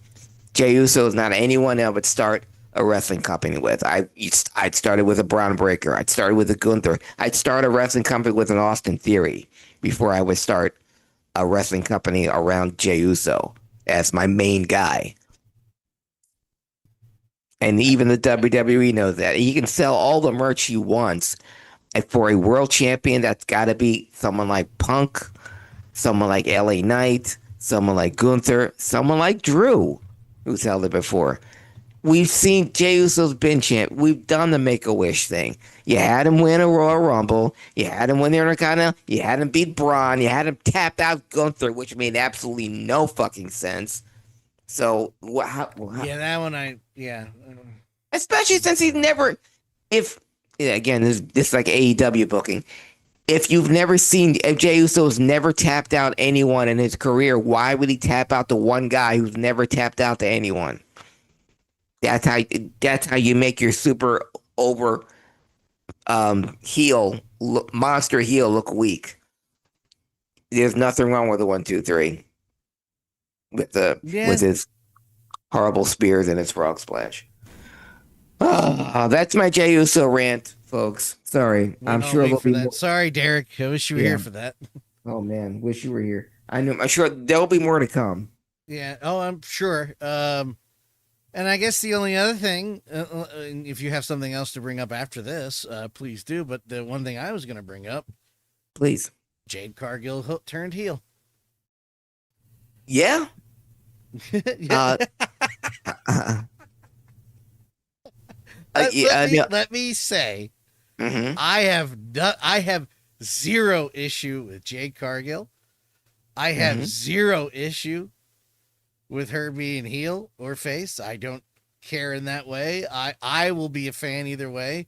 Jey Uso is not anyone I would start a wrestling company with. I'd started with a Braun Breaker. I'd started with a Gunther. I'd start a wrestling company with an Austin Theory before I would start a wrestling company around Jey Uso as my main guy. And even the WWE knows that. He can sell all the merch he wants. And for a world champion, that's got to be someone like Punk, someone like LA Knight, someone like Gunther, someone like Drew, who's held it before. we've seen Jey Uso's been champ. We've done the Make-A-Wish thing. You had him win a Royal Rumble. You had him win the Intercontinental. You had him beat Braun. You had him tap out Gunther, which made absolutely no fucking sense. So, Yeah, that one especially since he's never, again, this is like AEW booking. If Jey Uso's never tapped out anyone in his career, why would he tap out the one guy who's never tapped out to anyone? That's how you make your super over monster heel look weak. There's nothing wrong with the 1, 2, 3 with his horrible spears and his frog splash. Oh, that's my Jey Uso rant, folks. Sorry, I'm sure there'll be more. Sorry, Derek. I wish you were here for that. Oh man, wish you were here. I'm sure there'll be more to come. Yeah. Oh, I'm sure. And I guess the only other thing, if you have something else to bring up after this, please do. But the one thing I was going to bring up, please, Jade Cargill turned heel. Yeah. Let me say, mm-hmm. I have zero issue with Jade Cargill. I have zero issue with her being heel or face. I don't care in that way. I will be a fan either way,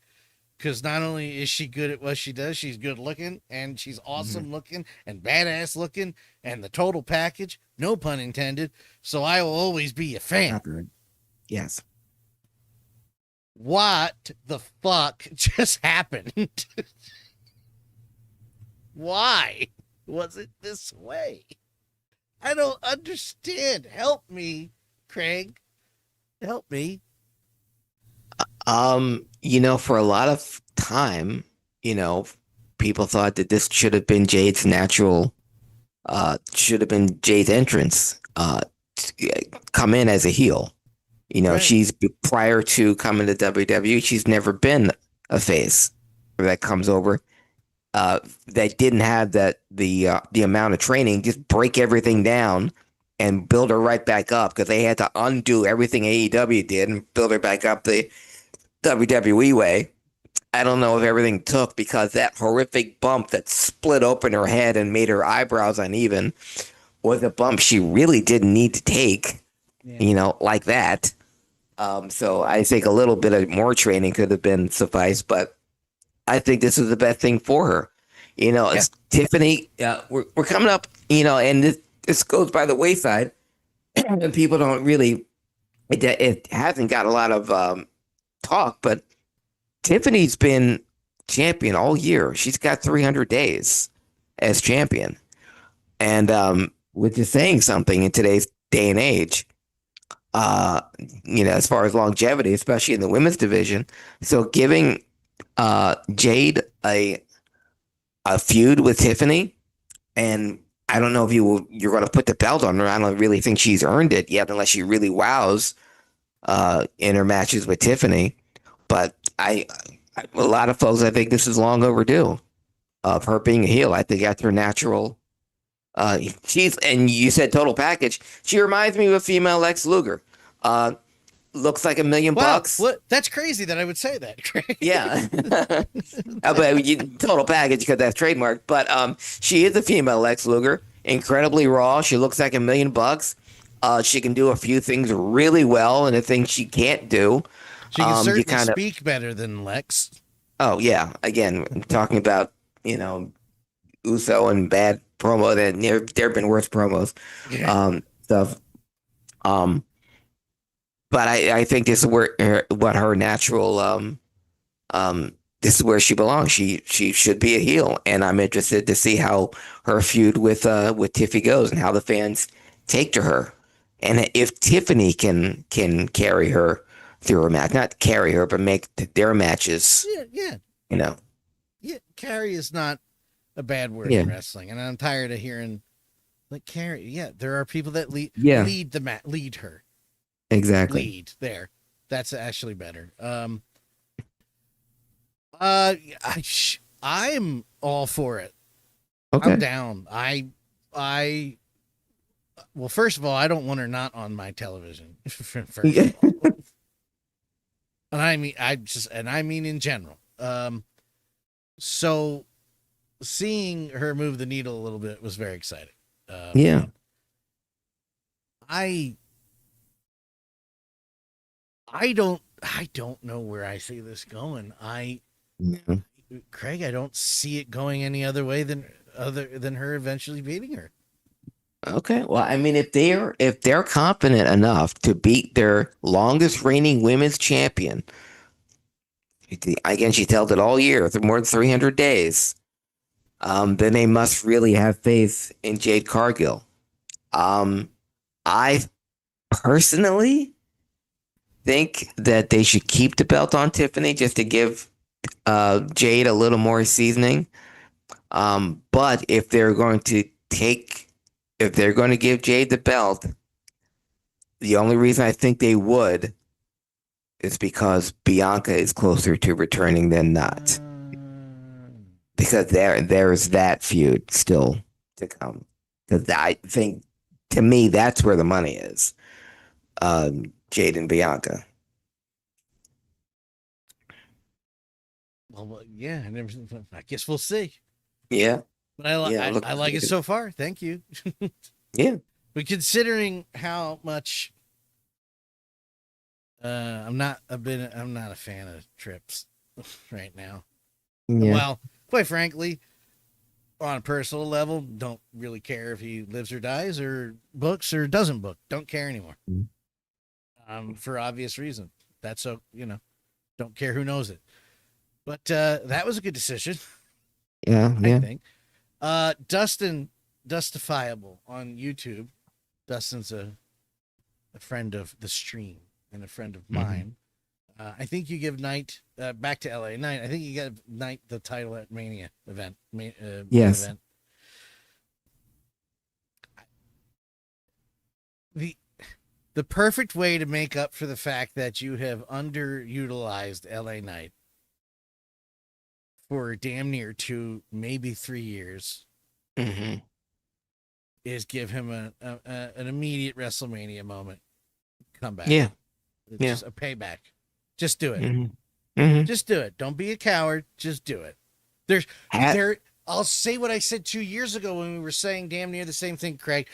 because not only is she good at what she does, she's good looking, and she's awesome looking and badass looking, and the total package, no pun intended. So I will always be a fan. Yes. What the fuck just happened? Why was it this way? I don't understand. Help me, Craig. Help me. For a lot of time, people thought that this should have been Jade's entrance, come in as a heel. Right. She's prior to coming to WWE, she's never been a face that comes over. That didn't have the amount of training, just break everything down and build her right back up, because they had to undo everything AEW did and build her back up the WWE way. I don't know if everything took, because that horrific bump that split open her head and made her eyebrows uneven was a bump she really didn't need to take, like that. So I think a little bit of more training could have been sufficed, but I think this is the best thing for her. It's Tiffany. We're coming up, and this goes by the wayside, and people don't really. It hasn't got a lot of talk, but Tiffany's been champion all year. She's got 300 days as champion, and which is saying something in today's day and age. As far as longevity, especially in the women's division. So giving Jade a feud with Tiffany, and I don't know if you're going to put the belt on her. I don't really think she's earned it yet, unless she really wows in her matches with Tiffany. But a lot of folks, I think this is long overdue of her being a heel. I think that's her natural. And you said total package. She reminds me of a female Lex Luger. Looks like $1 million bucks. What? That's crazy that I would say that. Yeah. But total package, because that's trademarked. But she is a female Lex Luger. Incredibly raw. She looks like $1 million bucks. She can do a few things really well, and the things she can't do. She can certainly speak better than Lex. Oh yeah. Again, I'm talking about Uso and bad promo. That there have been worse promos. Yeah. Stuff. But I think this is what her natural. This is where she belongs. She should be a heel, and I'm interested to see how her feud with Tiffy goes and how the fans take to her, and if Tiffany can carry her through her match, not carry her, but make their matches. Yeah. Yeah, carry is not a bad word in wrestling, and I'm tired of hearing carry. Yeah, there are people that lead her. Exactly. Lead there. That's actually better. I'm all for it. Okay. I'm down. Well, first of all, I don't want her not on my television. First of all. And I mean in general. So seeing her move the needle a little bit was very exciting. Yeah. I don't know where I see this going. Craig, I don't see it going any other way than her eventually beating her. Okay. Well, I mean, if they're confident enough to beat their longest reigning women's champion, again, she's held it all year, more than 300 days. Then they must really have faith in Jade Cargill. I personally think that they should keep the belt on Tiffany just to give Jade a little more seasoning. But if they're going to give Jade the belt, the only reason I think they would is because Bianca is closer to returning than not. Because there's that feud still to come. Because I think, to me, that's where the money is. Jade and Bianca. Well, yeah, I guess we'll see. Yeah. But I like it so far. Thank you. Yeah. But considering how much I'm not a fan of Trips right now. Yeah. Well, quite frankly, on a personal level, don't really care if he lives or dies or books or doesn't book. Don't care anymore. For obvious reason. That's so, don't care who knows it. But that was a good decision. Yeah. I think. Dustin Dustifiable on YouTube. Dustin's a friend of the stream and a friend of mine. I think you give Knight back to LA Knight. I think you give Knight the title at Mania event. Yes. Event. The perfect way to make up for the fact that you have underutilized LA Knight for damn near 2, maybe 3 years, is give him an immediate WrestleMania moment comeback. Yeah. Just a payback. Just do it. Just do it. Don't be a coward. Just do it. I'll say what I said 2 years ago when we were saying damn near the same thing, Craig.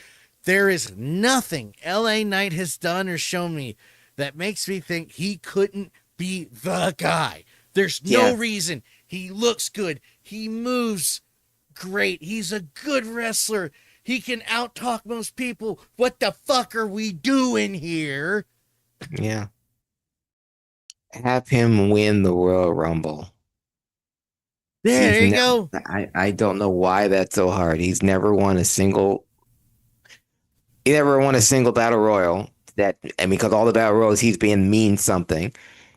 There is nothing LA Knight has done or shown me that makes me think he couldn't be the guy. There's no reason. He looks good. He moves great. He's a good wrestler. He can out-talk most people. What the fuck are we doing here? Yeah. Have him win the Royal Rumble. There you go. I don't know why that's so hard. He never won a single battle royal. Because all the battle royals he's been mean something.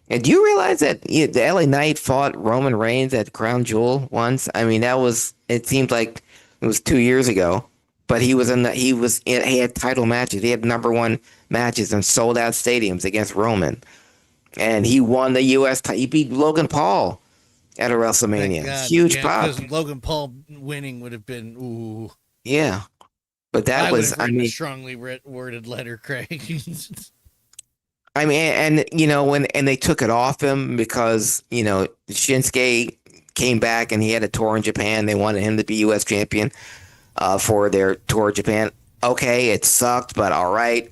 And do you realize that the LA Knight fought Roman Reigns at Crown Jewel once? I mean, it seems like it was 2 years ago, but he had title matches. He had #1 matches in sold out stadiums against Roman. And he won the US title. He beat Logan Paul at a WrestleMania. Huge pop. Because Logan Paul winning would have been, ooh. Yeah. But that was, a strongly worded letter, Craig. I mean, and they took it off him because, Shinsuke came back and he had a tour in Japan. They wanted him to be U.S. champion for their tour of Japan. Okay, it sucked, but all right.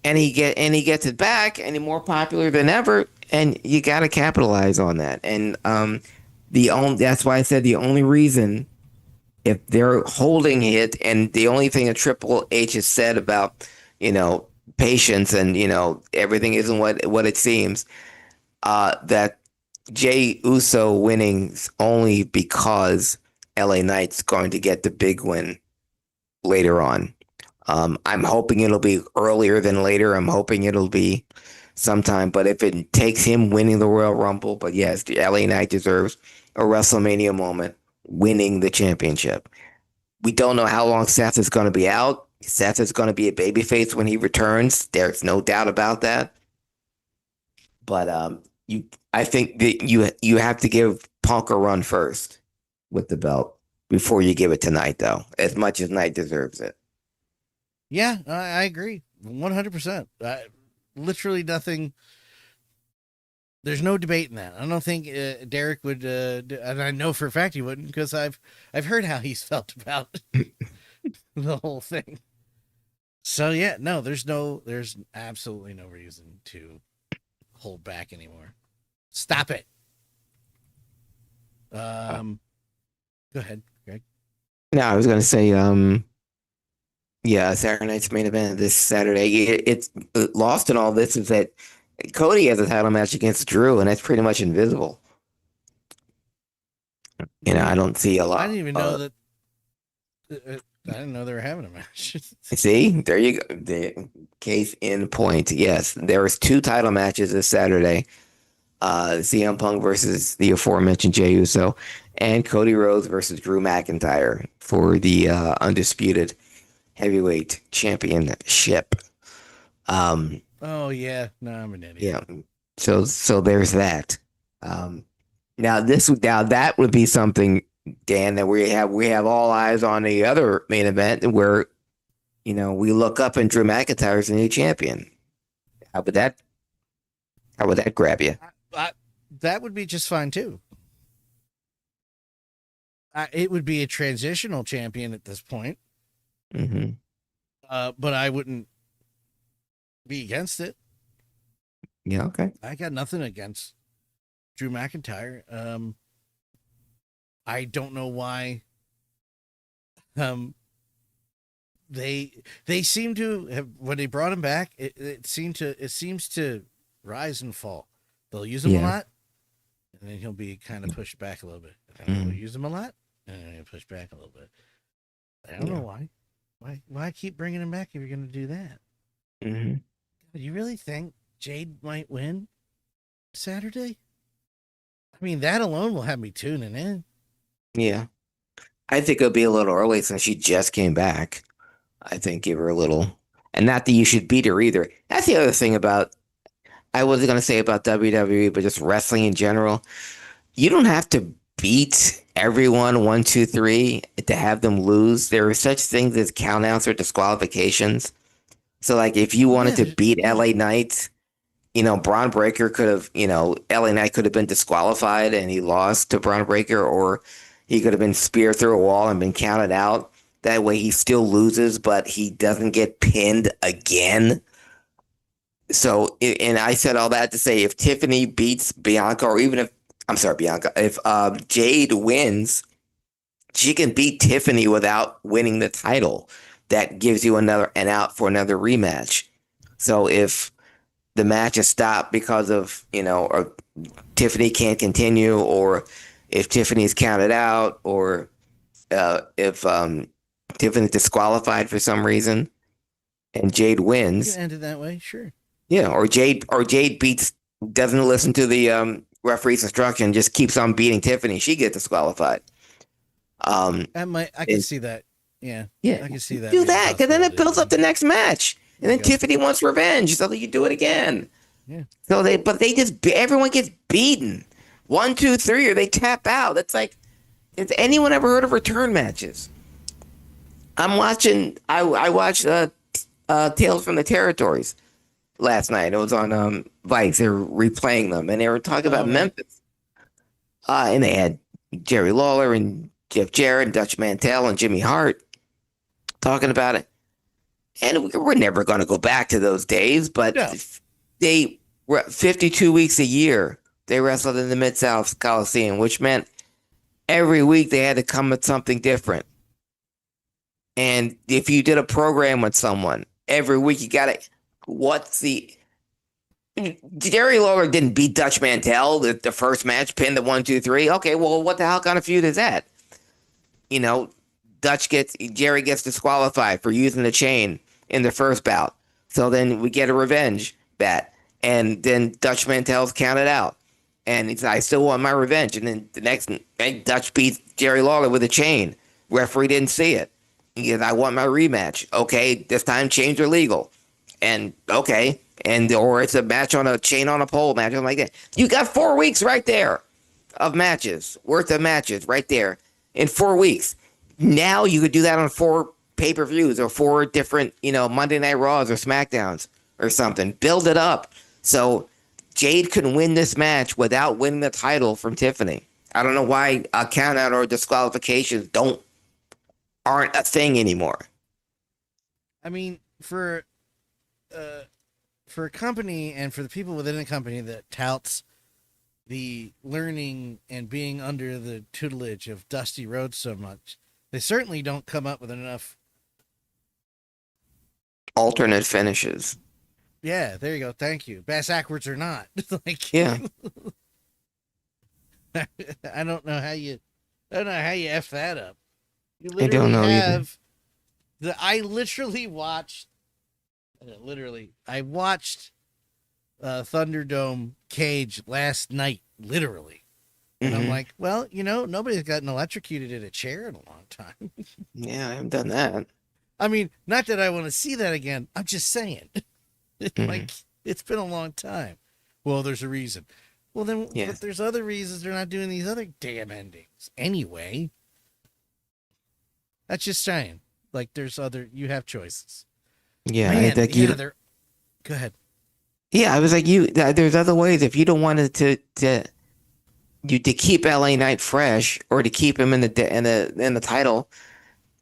And he gets it back and he's more popular than ever. And you got to capitalize on that. And that's why I said the only reason, if they're holding it, and the only thing that Triple H has said about, patience and everything isn't what it seems, that Jey Uso winning only because LA Knight's going to get the big win later on. I'm hoping it'll be earlier than later. I'm hoping it'll be sometime, but if it takes him winning the Royal Rumble, but yes, the LA Knight deserves a WrestleMania moment winning the championship. We don't know how long Seth is going to be out. Seth is going to be a babyface when he returns. There's no doubt about that. But I think that you have to give Punk a run first with the belt before you give it to Knight, though, as much as Knight deserves it. Yeah, I agree. 100%. Literally nothing There's no debate in that. I don't think Derek would, and I know for a fact he wouldn't, because I've heard how he's felt about the whole thing. So yeah, no, there's absolutely no reason to hold back anymore. Stop it. Go ahead, Greg. No, I was going to say, yeah, Saturday night's main event this Saturday. It's lost in all this is that Cody has a title match against Drew, and that's pretty much invisible. I don't see a lot. I didn't even know that. I didn't know they were having a match. See, there you go. The case in point. Yes, there was 2 title matches this Saturday. CM Punk versus the aforementioned Jey Uso, and Cody Rhodes versus Drew McIntyre for the undisputed heavyweight championship. Oh yeah, no, I'm an idiot. Yeah. So there's that. Now that would be something, Dan, that we have all eyes on the other main event where, we look up and Drew McIntyre's the new champion. How would that grab you? That would be just fine too. It would be a transitional champion at this point. Mm-hmm. But I wouldn't be against it. Yeah, okay. I got nothing against Drew McIntyre. I don't know why. They seem to have, when they brought him back, it seems to rise and fall. They'll use him a lot, and then he'll be kind of pushed back a little bit. They'll use him a lot, and then he'll push back a little bit. I don't know why. Why keep bringing him back if you're going to do that? Mm-hmm. Do you really think Jade might win Saturday? I mean, that alone will have me tuning in. Yeah. I think it'll be a little early since she just came back. I think give her a little, and not that you should beat her either. That's the other thing I wasn't going to say about WWE, but just wrestling in general. You don't have to beat everyone 1, 2, 3 to have them lose. There are such things as countouts or disqualifications. So, like, if you wanted to beat LA Knight, Braun Breaker could have, LA Knight could have been disqualified and he lost to Braun Breaker, or he could have been speared through a wall and been counted out. That way he still loses, but he doesn't get pinned again. So, and I said all that to say, if Tiffany beats Bianca, or even if Jade wins, she can beat Tiffany without winning the title. That gives you an out for another rematch. So if the match is stopped because of, or Tiffany can't continue, or if Tiffany's counted out, or if Tiffany's disqualified for some reason and Jade wins. You can end it that way, sure. Yeah, or Jade doesn't listen to the referee's instruction, just keeps on beating Tiffany. She gets disqualified. I can see that. Yeah, I can see that. Do that, because then it builds up the next match, and then Tiffany wants revenge, so that you do it again. Yeah. So everyone gets beaten 1, 2, 3, or they tap out. It's like, has anyone ever heard of return matches? I watched Tales from the Territories last night. It was on Vice. They were replaying them, and they were talking about Memphis. And they had Jerry Lawler and Jeff Jarrett and Dutch Mantell and Jimmy Hart talking about it. And we're never going to go back to those days, but they were 52 weeks a year. They wrestled in the Mid-South Coliseum, which meant every week they had to come with something different. And if you did a program with someone, every week you got to, Jerry Lawler didn't beat Dutch Mantell the first match, pinned the 1, 2, 3. Okay, well, what the hell kind of feud is that? Jerry gets disqualified for using the chain in the first bout. So then we get a revenge bet. And then Dutch Mantell's counted out. And he's like, I still want my revenge. And then the next, Dutch beats Jerry Lawler with a chain. Referee didn't see it. He goes, I want my rematch. Okay, this time chains are legal. And okay. Or it's a match on a chain on a pole match, something like that. You got 4 weeks right there of matches, worth of matches right there in 4 weeks. Now you could do that on 4 pay-per-views or 4 different, Monday Night Raws or SmackDowns or something. Build it up. So Jade can win this match without winning the title from Tiffany. I don't know why a count out or disqualifications aren't a thing anymore. I mean, for a company and for the people within a company that touts the learning and being under the tutelage of Dusty Rhodes so much, they certainly don't come up with enough Alternate finishes. Yeah, there you go. Thank you. Bass backwards or not. Like, Yeah. I don't know how you F that up. You I don't know either. I watched Thunderdome Cage last night, literally. And I'm like, well, nobody's gotten electrocuted in a chair in a long time. Yeah, I haven't done that. I mean, not that I want to see that again. I'm just saying. Like, it's been a long time. Well, there's a reason. Well, then, but there's other reasons they're not doing these other damn endings. Anyway. That's just saying. Like, you have choices. Yeah, Man, go ahead. Yeah, I was like, there's other ways. If you don't want it to keep LA Knight fresh or to keep him in the title,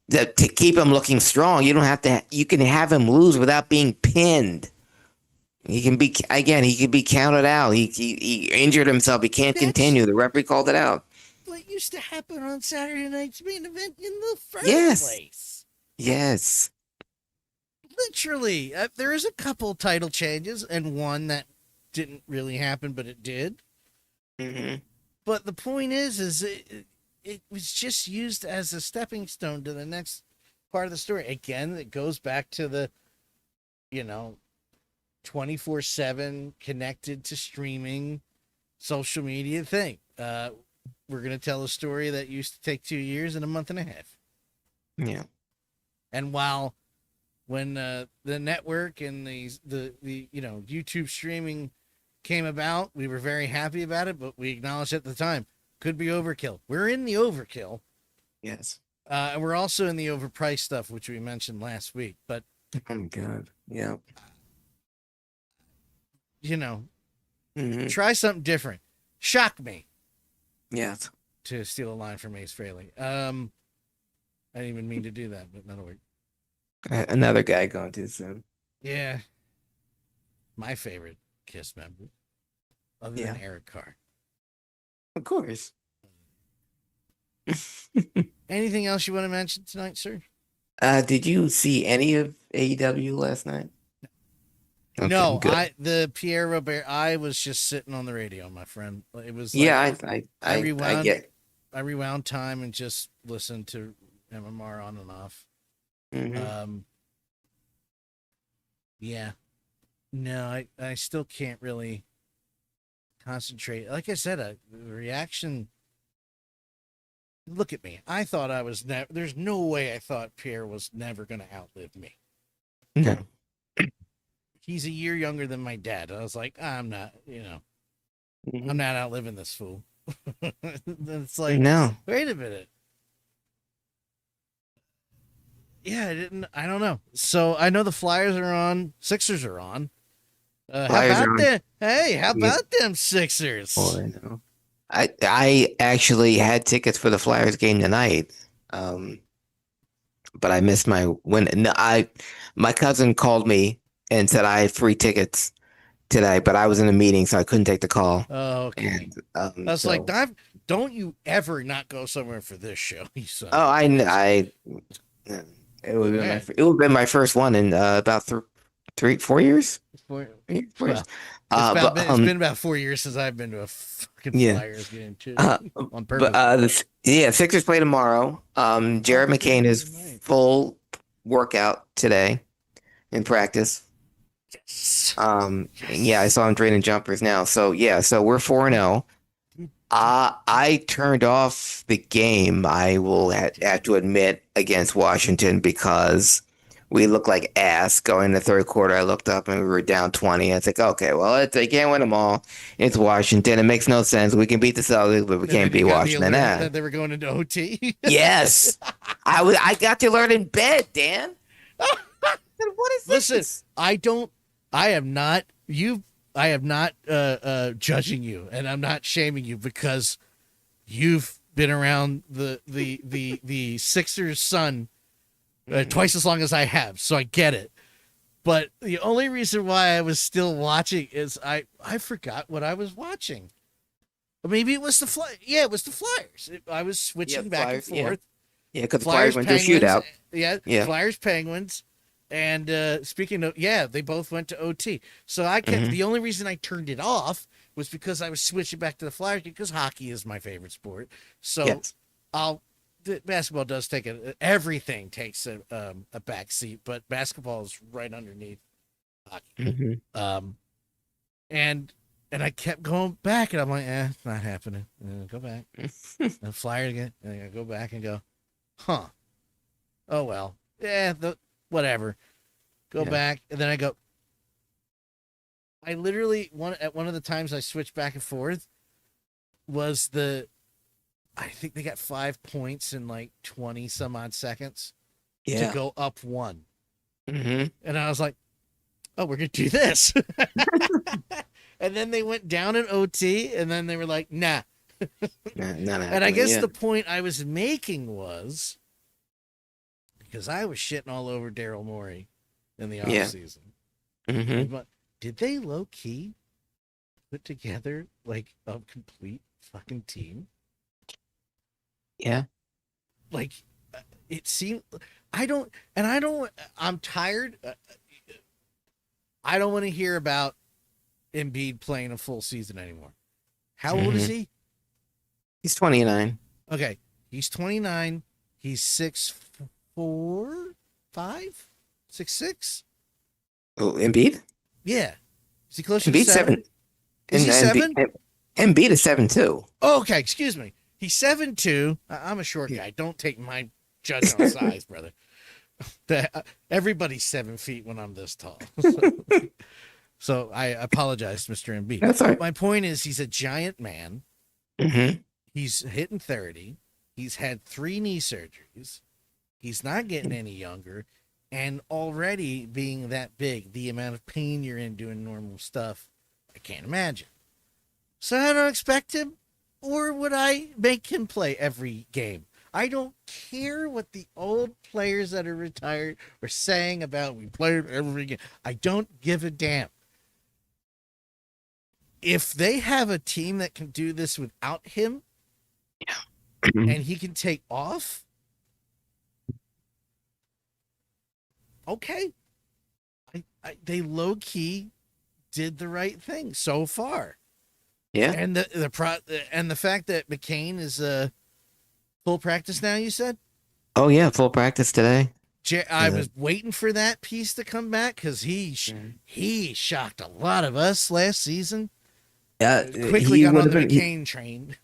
to keep him looking strong, you don't have to. You can have him lose without being pinned. He can be counted out. He injured himself. He can't continue. The referee called it out. What used to happen on Saturday night's main event in the first place? Yes. Literally, there is a couple title changes and one that didn't really happen, but it did. Mm-hmm. But the point is it was just used as a stepping stone to the next part of the story. Again, it goes back to the, 24/7 connected to streaming social media thing. We're going to tell a story that used to take 2 years and a month and a half. Yeah. And when the network and the YouTube streaming came about, we were very happy about it, but we acknowledged at the time could be overkill. We're in the overkill. Yes. And we're also in the overpriced stuff, which we mentioned last week. But oh my God. Yeah. Try something different. Shock me. Yes. To steal a line from Ace Frehley. I didn't even mean to do that, but that'll work. Another guy going too soon. Yeah. My favorite Kiss member. Other than Eric Carr. Of course. Anything else you want to mention tonight, sir? Did you see any of AEW last night? Okay, no, good. The Pierre Robert. I was just sitting on the radio, my friend. It was I rewound. get. I rewound time and just listened to MMR on and off. Mm-hmm. Yeah. No, I still can't really concentrate. Like I said, the reaction. Look at me. I thought I was never. There's no way I thought Pierre was never going to outlive me. No. He's a year younger than my dad. I was like, I'm not, I'm not outliving this fool. It's like, no. Wait a minute. Yeah, I don't know. So I know the Flyers are on. Sixers are on. How about them Sixers? Oh, I know. I actually had tickets for the Flyers game tonight, but I missed my win. No, my cousin called me and said I had free tickets today, but I was in a meeting, so I couldn't take the call. Oh, okay. I was like, don't you ever not go somewhere for this show? Oh, it would have been my first one in about 4 years. 4 years. It's been about 4 years since I've been to a fucking Flyers game too. On purpose. Sixers play tomorrow. Jared McCain is full workout today in practice. Yes. I saw him draining jumpers now. So we're 4-0. I turned off the game, I will have to admit, against Washington because we looked like ass going in the third quarter. I looked up and we were down 20. I was like, okay, well, they can't win them all. It's Washington. It makes no sense. We can beat the Celtics, but we can't beat Washington. They were going into OT. Yes. I got to learn in bed, Dan. What is this? Listen, I am not. I am not judging you, and I'm not shaming you because you've been around the Sixers' son twice as long as I have, so I get it. But the only reason why I was still watching is I forgot what I was watching. Or maybe it was the Flyers. Yeah, it was the Flyers. I was switching back Flyers, and forth. Yeah, because the Flyers went to a shootout. Yeah, Flyers, Penguins. And speaking of, they both went to OT. So I kept, the only reason I turned it off was because I was switching back to the Flyers because hockey is my favorite sport. So basketball does take everything takes a back seat, but basketball is right underneath hockey. And I kept going back, and I'm like, it's not happening. Go back. And Flyer again. And I go back and go, huh. Oh, well. Yeah, whatever. Go back. And then I go, I literally, at one of the times I switched back and forth was I think they got 5 points in like 20 some odd seconds to go up 1. And I was like, oh, we're going to do this. And then they went down in OT, and then they were like, nah. And I guess the point I was making was, because I was shitting all over Daryl Morey in the offseason. But did they low-key put together like a complete fucking team? Yeah. Like, it seemed, I'm tired. I don't want to hear about Embiid playing a full season anymore. How old is he? He's 29. Okay. He's 29. He's 6'4", 5, 6'6". Oh, Embiid? Yeah. Is he close to Embiid 7? Is he 7? Embiid is 7'2". Oh, okay. Excuse me. He's 7'2". I'm a short guy. Don't take my judgment on size, brother. Everybody's 7 feet when I'm this tall. So I apologize, Mr. Embiid. That's all right. My point is he's a giant man. He's hitting 30. He's had 3 knee surgeries. He's not getting any younger. And already being that big, the amount of pain you're in doing normal stuff, I can't imagine. So I don't expect him, or would I make him play every game? I don't care what the old players that are retired are saying about we play every game. I don't give a damn. If they have a team that can do this without him, and he can take off, okay. They low key did the right thing so far. Yeah. And the fact that McCain is full practice now, you said? Oh yeah, full practice today. I was waiting for that piece to come back because he shocked a lot of us last season. Yeah, quickly got on the McCain train.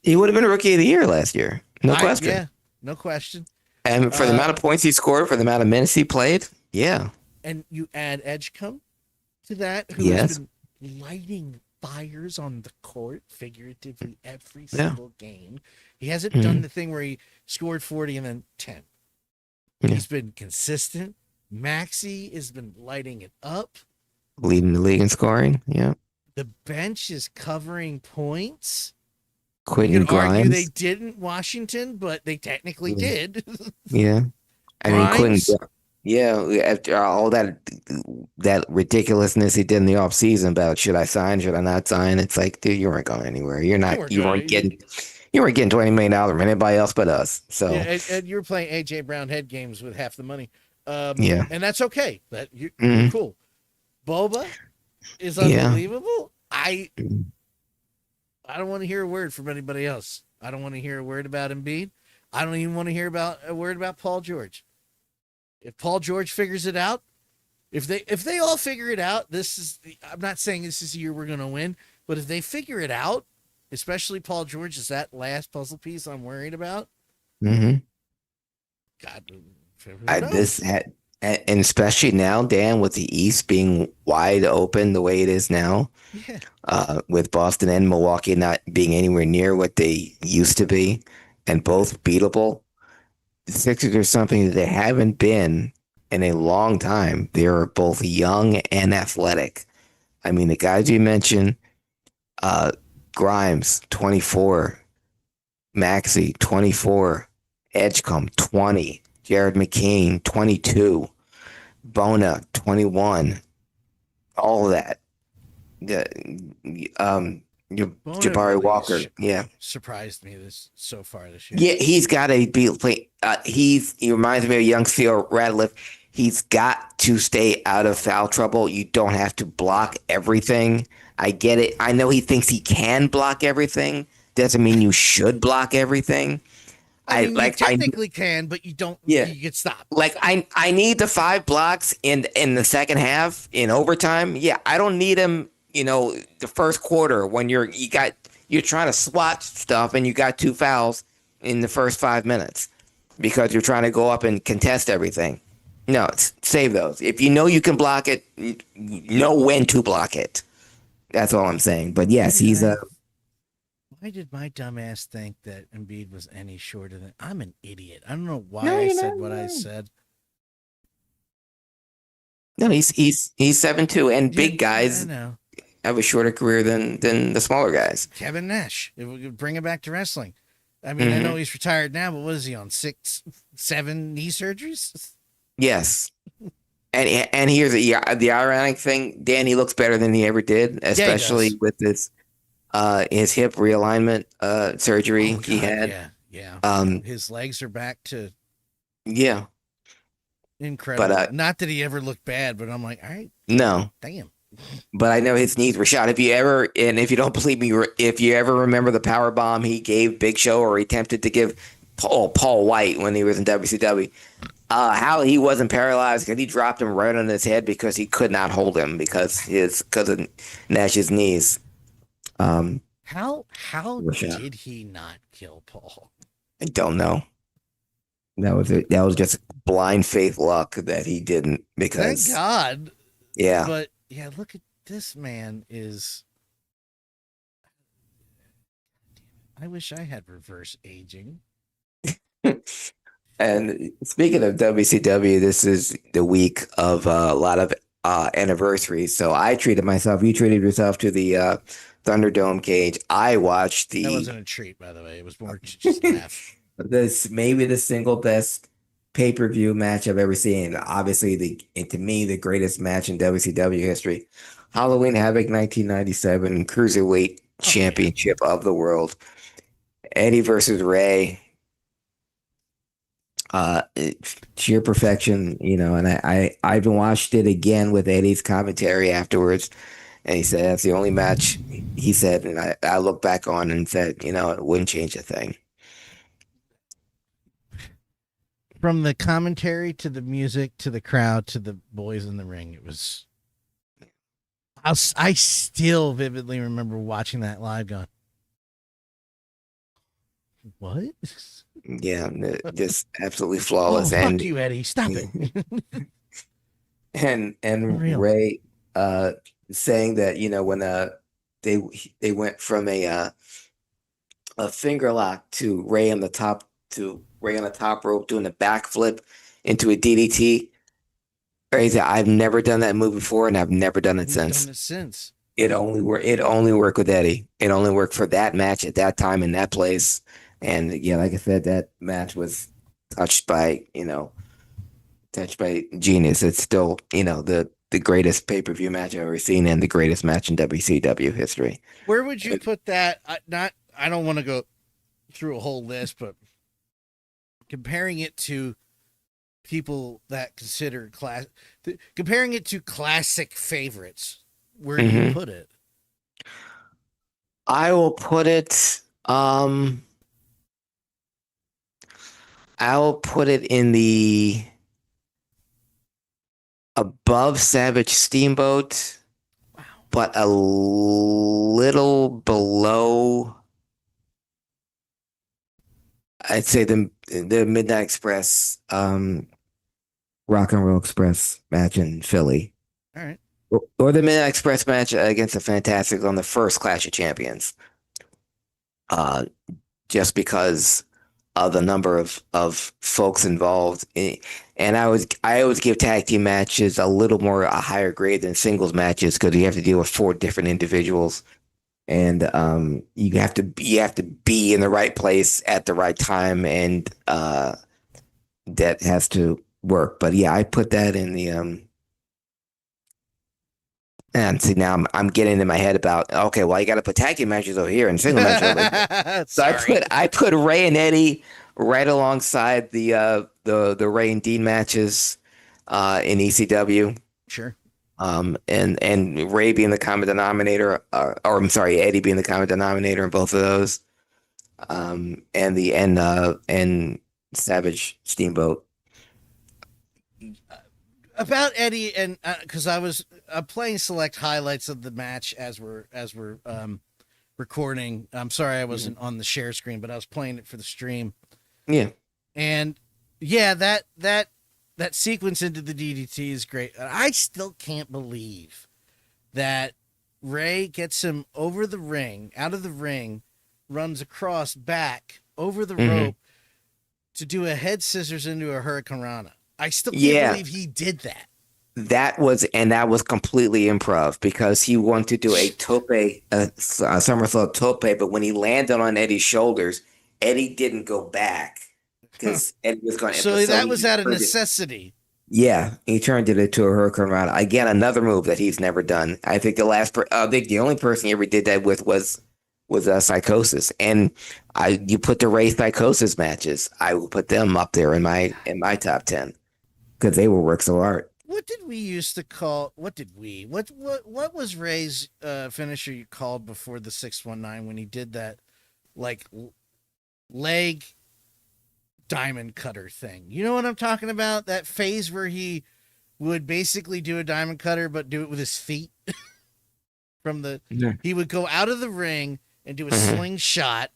He would have been Rookie of the Year last year. No question. Yeah, no question. And for the amount of points he scored, for the amount of minutes he played, yeah. And you add Edgecombe to that, who has been lighting fires on the court, figuratively, every single game. He hasn't done the thing where he scored 40 and then 10. He's been consistent. Maxey has been lighting it up. Leading the league in scoring, yeah. The bench is covering points. Quitting Grimes. Argue they didn't Washington, but they technically did. Yeah. I mean, after all that ridiculousness he did in the offseason about should I sign, should I not sign? It's like, dude, you weren't going anywhere. You weren't getting $20 million from anybody else but us. So and you were playing AJ Brown head games with half the money. And that's okay. You're cool. Boba is unbelievable. I don't want to hear a word from anybody else. I don't want to hear a word about Embiid. I don't even want to hear a word about Paul George. If Paul George figures it out, if they all figure it out, I'm not saying this is the year we're going to win, but if they figure it out, especially Paul George is that last puzzle piece I'm worried about. God, and especially now, Dan, with the East being wide open the way it is now, with Boston and Milwaukee not being anywhere near what they used to be, and both beatable, the Sixers are something that they haven't been in a long time. They're both young and athletic. I mean, the guys you mentioned, Grimes, 24, Maxey, 24, Edgecombe, 20, Jared McCain, 22, Bona, 21, all of that. Your Bona Jabari really Walker, yeah. surprised me so far this year. Yeah, he's got to be. He reminds me of young Theo Radcliffe. He's got to stay out of foul trouble. You don't have to block everything. I get it. I know he thinks he can block everything. Doesn't mean you should block everything. I mean, you technically can, but you don't. Yeah. You get stopped. Like I need the 5 blocks in the second half in overtime. Yeah, I don't need him. The first quarter when you're trying to swat stuff and you got 2 fouls in the first 5 minutes because you're trying to go up and contest everything. No, save those. If you know you can block it, know when to block it. That's all I'm saying. But yes, he's a. Why did my dumbass think that Embiid was any shorter than? I'm an idiot. I don't know why No, I you're said not. what I said. No, he's 7'2", and big guys I know. have a shorter career than the smaller guys. Kevin Nash. If we could bring him back to wrestling. I mean, I know he's retired now, but what is he on? 6, 7 knee surgeries? Yes. And here's the ironic thing, Dan, he looks better than he ever did, especially with his hip realignment surgery he had. Yeah. His legs are back to incredible. But not that he ever looked bad, but I'm like, all right. No. Damn. But I know his knees were shot. If you don't believe me, if you ever remember the power bomb he gave Big Show, or he attempted to give Paul White when he was in WCW, how he wasn't paralyzed because he dropped him right on his head because he could not hold him because of Nash's knees. How did he not kill Paul? I don't know. That was just blind faith luck that he didn't, because thank God. Yeah. But yeah, look at this man is. I wish I had reverse aging. And speaking of WCW, this is the week of a lot of anniversaries. So I treated myself. You treated yourself to the Thunderdome cage. I watched the. That wasn't a treat, by the way. It was more just laugh. This maybe the single best pay-per-view match I've ever seen. Obviously, to me, the greatest match in WCW history. Halloween Havoc 1997 Cruiserweight Championship of the World. Eddie versus Ray. Sheer perfection, and I even watched it again with Eddie's commentary afterwards, and he said that's the only match he said, and I looked back on and said, it wouldn't change a thing. From the commentary to the music to the crowd to the boys in the ring, it was. I still vividly remember watching that live, going, "What?" Yeah, just absolutely flawless. And fuck you, Eddie. Stop it. and Ray saying that when they went from a finger lock to Ray on the top rope doing a backflip into a DDT. Ray said, "I've never done that move before, and I've never done it since." It only worked with Eddie. It only worked for that match at that time in that place. And yeah, like I said, that match was touched by genius. It's still, the greatest pay-per-view match I've ever seen and the greatest match in WCW history. Where would you put that? I don't want to go through a whole list, but comparing it to people that consider comparing it to classic favorites, where do you put it? I will put it, I'll put it in the above Savage Steamboat, but a little below. I'd say the Midnight Express, Rock and Roll Express match in Philly. All right. Or the Midnight Express match against the Fantastics on the first Clash of Champions. Just because the number of folks involved. And I always give tag team matches a higher grade than singles matches because you have to deal with four different individuals, and you have to be in the right place at the right time, and that has to work. But yeah, I put that in the and see now I'm getting in my head about okay, well you got to put tag team matches over here and single matches over here. So I put Ray and Eddie right alongside the Ray and Dean matches in ECW. Sure. And Ray being the common denominator, or I'm sorry, Eddie being the common denominator in both of those. And Savage Steamboat. About Eddie, and because I was playing select highlights of the match as we're recording. I'm sorry I wasn't on the share screen, but I was playing it for the stream. Yeah. And yeah, that sequence into the DDT is great. I still can't believe that Ray gets him over the ring, out of the ring, runs across back over the rope to do a head scissors into a hurricanrana. I still can't believe he did that. That was completely improv because he wanted to do a tope, a somersault tope, but when he landed on Eddie's shoulders, Eddie didn't go back because Eddie was going. So that was out of necessity. Yeah, he turned it into a hurricanrana. Again, another move that he's never done. I think the only person he ever did that with was Psychosis, and you put the Ray Psychosis matches. I will put them up there in my top 10 because they were works of art. What did we used to call? What was Ray's finisher you called before the 619 when he did that like leg diamond cutter thing? You know what I'm talking about? That phase where he would basically do a diamond cutter but do it with his feet. He would go out of the ring and do a slingshot.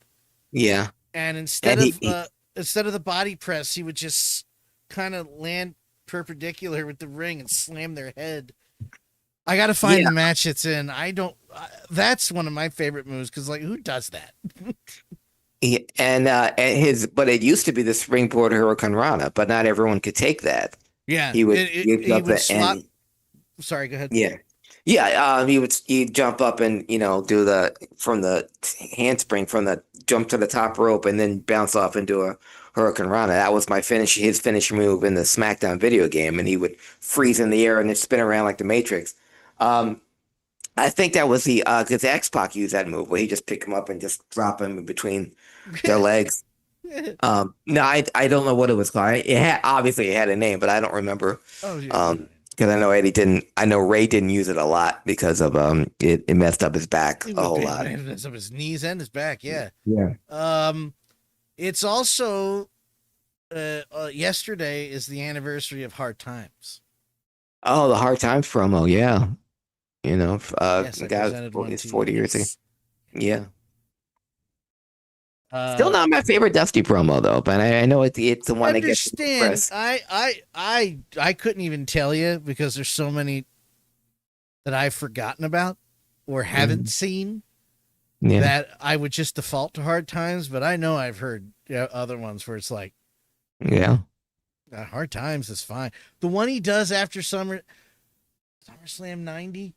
Yeah. And instead of the body press, he would just kind of land perpendicular with the ring and slam their head. I got to find the match it's in. That's one of my favorite moves because like who does that? But it used to be the springboard hurricanrana, but not everyone could take that. Yeah. He would Sorry, go ahead. Yeah. Yeah, he'd jump up and do from the handspring from the jump to the top rope and then bounce off into a hurricanrana. That was his finish move in the SmackDown video game, and he would freeze in the air and then spin around like the Matrix. I think that was because X-Pac used that move where he just pick him up and just drop him in between their legs. No, I don't know what it was called. Obviously it had a name, but I don't remember. Oh, yeah. Because I know Ray didn't use it a lot because of it messed up his back a whole lot. It messed up his knees and his back, yeah. Yeah. It's also yesterday is the anniversary of Hard Times. Oh, the Hard Times promo, yeah. Yes, it's 40 years ago. Yeah. Still not my favorite Dusty promo though, but I know it's the one that gets press. I couldn't even tell you because there's so many that I've forgotten about or haven't seen that I would just default to Hard Times, but I know I've heard other ones where it's like, Hard Times is fine. The one he does after SummerSlam 90,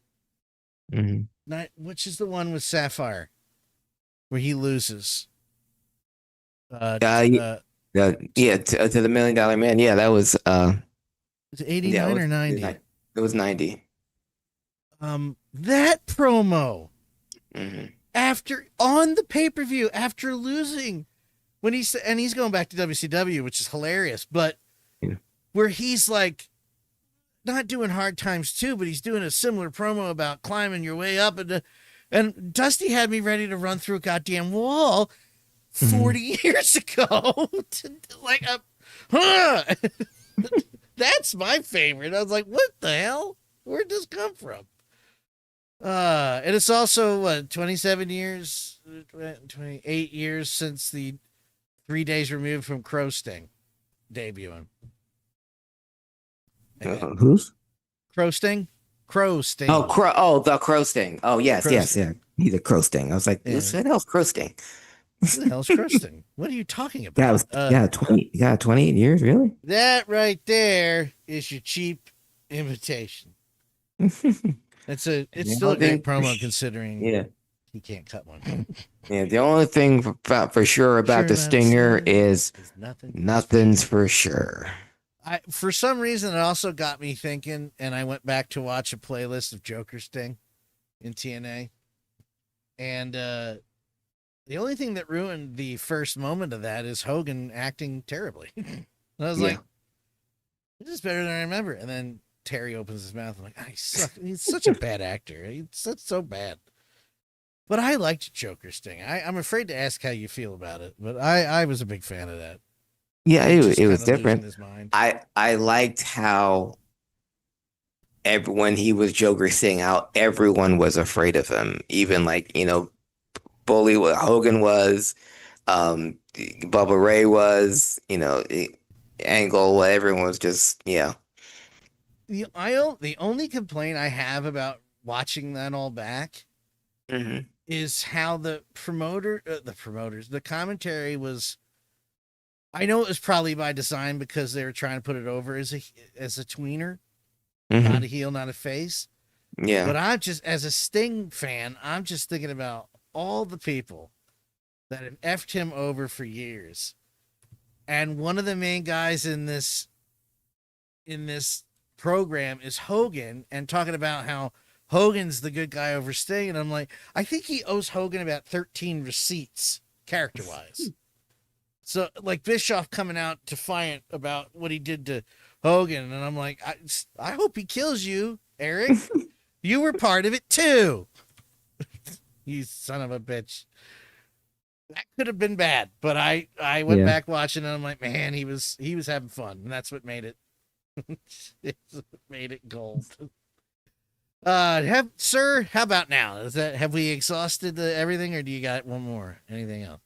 which is the one with Sapphire where he loses. To the $1 Million Man. Yeah, that was was it 89 or 90? It was 90. That promo after on the pay-per-view after losing when he's going back to WCW, which is hilarious, but where he's like not doing Hard Times 2, but he's doing a similar promo about climbing your way up, and Dusty had me ready to run through a goddamn wall 40 years ago. That's my favorite. I was like, what the hell? Where'd this come from? And it's also 27 years, 28 years since the 3 days removed from Crow Sting debuting. Who's? Crow Sting? Crow Sting. The Crow Sting. Oh, yes, yes, yeah. He's a Crow Sting. I was like, what the hell's Crow Sting? Who the hell's Krusting? What are you talking about? Yeah, it was 28 years, really? That right there is your cheap invitation. It's still a great promo considering he can't cut one. Yeah, the only thing for sure about the Stinger is nothing's for sure. For some reason, it also got me thinking, and I went back to watch a playlist of Joker Sting in TNA. And the only thing that ruined the first moment of that is Hogan acting terribly. And I was like, this is better than I remember. And then Terry opens his mouth. I'm like, I suck. He's such a bad actor. He's so bad. But I liked Joker Sting. I'm afraid to ask how you feel about it, but I was a big fan of that. Yeah, it was different. I liked how when he was Joker Sting, how everyone was afraid of him. Even like, Bully, Hogan was, Bubba Ray was, Angle, everyone was just, yeah. The only complaint I have about watching that all back is how the commentary was. I know it was probably by design because they were trying to put it over as a tweener, not a heel, not a face. Yeah. But I'm just, as a Sting fan, I'm just thinking about all the people that have effed him over for years. And one of the main guys in this program is Hogan, and talking about how Hogan's the good guy over Sting. And I'm like, I think he owes Hogan about 13 receipts character-wise. So, like, Bischoff coming out defiant about what he did to Hogan. And I'm like, I hope he kills you, Eric. You were part of it, too. You son of a bitch. That could have been bad. But I went back watching, and I'm like, man, he was having fun. And that's what made it. Made it gold. Sir, how about now? Have we exhausted everything, or do you got one more? Anything else?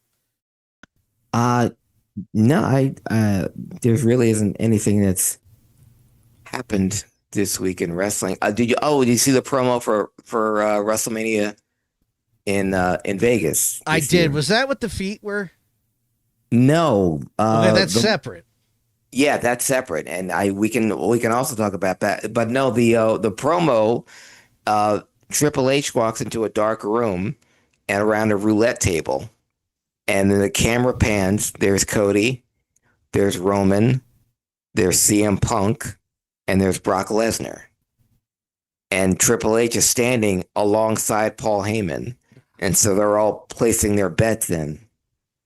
No, there really isn't anything that's happened this week in wrestling. Did you see the promo for WrestleMania in Vegas? I did. Year? Was that what the feet were? No. Okay, that's separate. Yeah, that's separate, and we can also talk about that. But no, the promo, Triple H walks into a dark room and around a roulette table. And then the camera pans. There's Cody, there's Roman, there's CM Punk, and there's Brock Lesnar. And Triple H is standing alongside Paul Heyman. And so they're all placing their bets in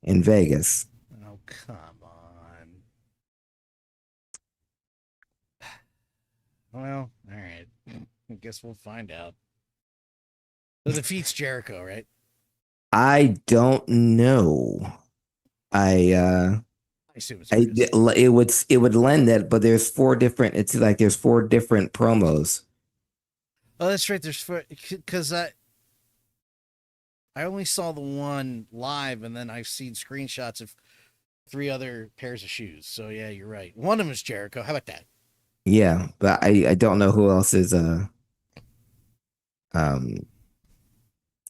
Vegas. Oh, come on. Well, all right. I guess we'll find out. So the feat's Jericho, right? I don't know. I assume it would lend that, but there's four different. It's like there's four different promos. Oh, that's right. There's four, because I only saw the one live, and then I've seen screenshots of 3 other pairs of shoes. So yeah, you're right. One of them is Jericho. How about that? Yeah, but I don't know who else is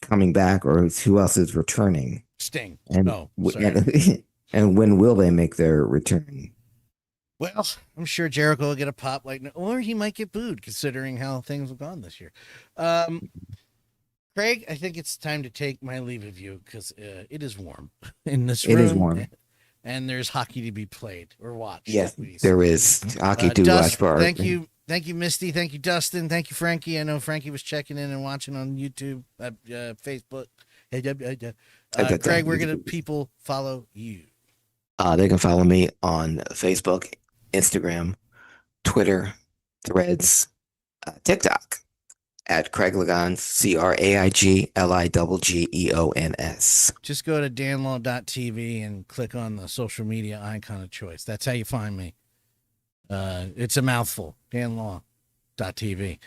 coming back, or who else is returning. Sting. And and when will they make their return? Well, I'm sure Jericho will get a pop, or he might get booed, considering how things have gone this year. Craig, I think it's time to take my leave of you, because it is warm in this room. It is warm. And there's hockey to be played or watched. Yes, there is hockey to watch. Thank you, Misty. Thank you, Dustin. Thank you, Frankie. I know Frankie was checking in and watching on YouTube, Facebook. Craig, where can people follow you? They can follow me on Facebook, Instagram, Twitter, Threads, TikTok at Craig Ligons, CraigLiggeons. Just go to danlaw.tv and click on the social media icon of choice. That's how you find me. It's a mouthful. danlaw.tv.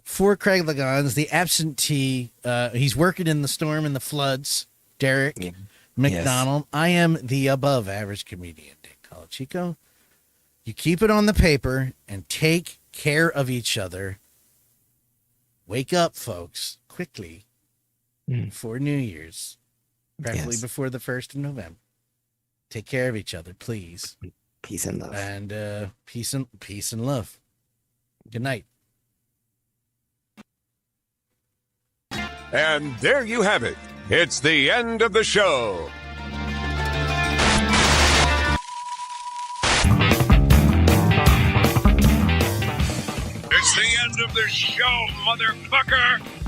For Craig Ligons, the absentee, he's working in the storm and the floods. Derek McDonald. Yes. I am the above average comedian, Dick Colachico. You keep it on the paper and take care of each other. Wake up, folks, quickly for New Year's. preferably Yes. before the 1st of November. Take care of each other, please. Peace and love. And peace and love. Good night. And there you have it. It's the end of the show. It's the end of the show, motherfucker!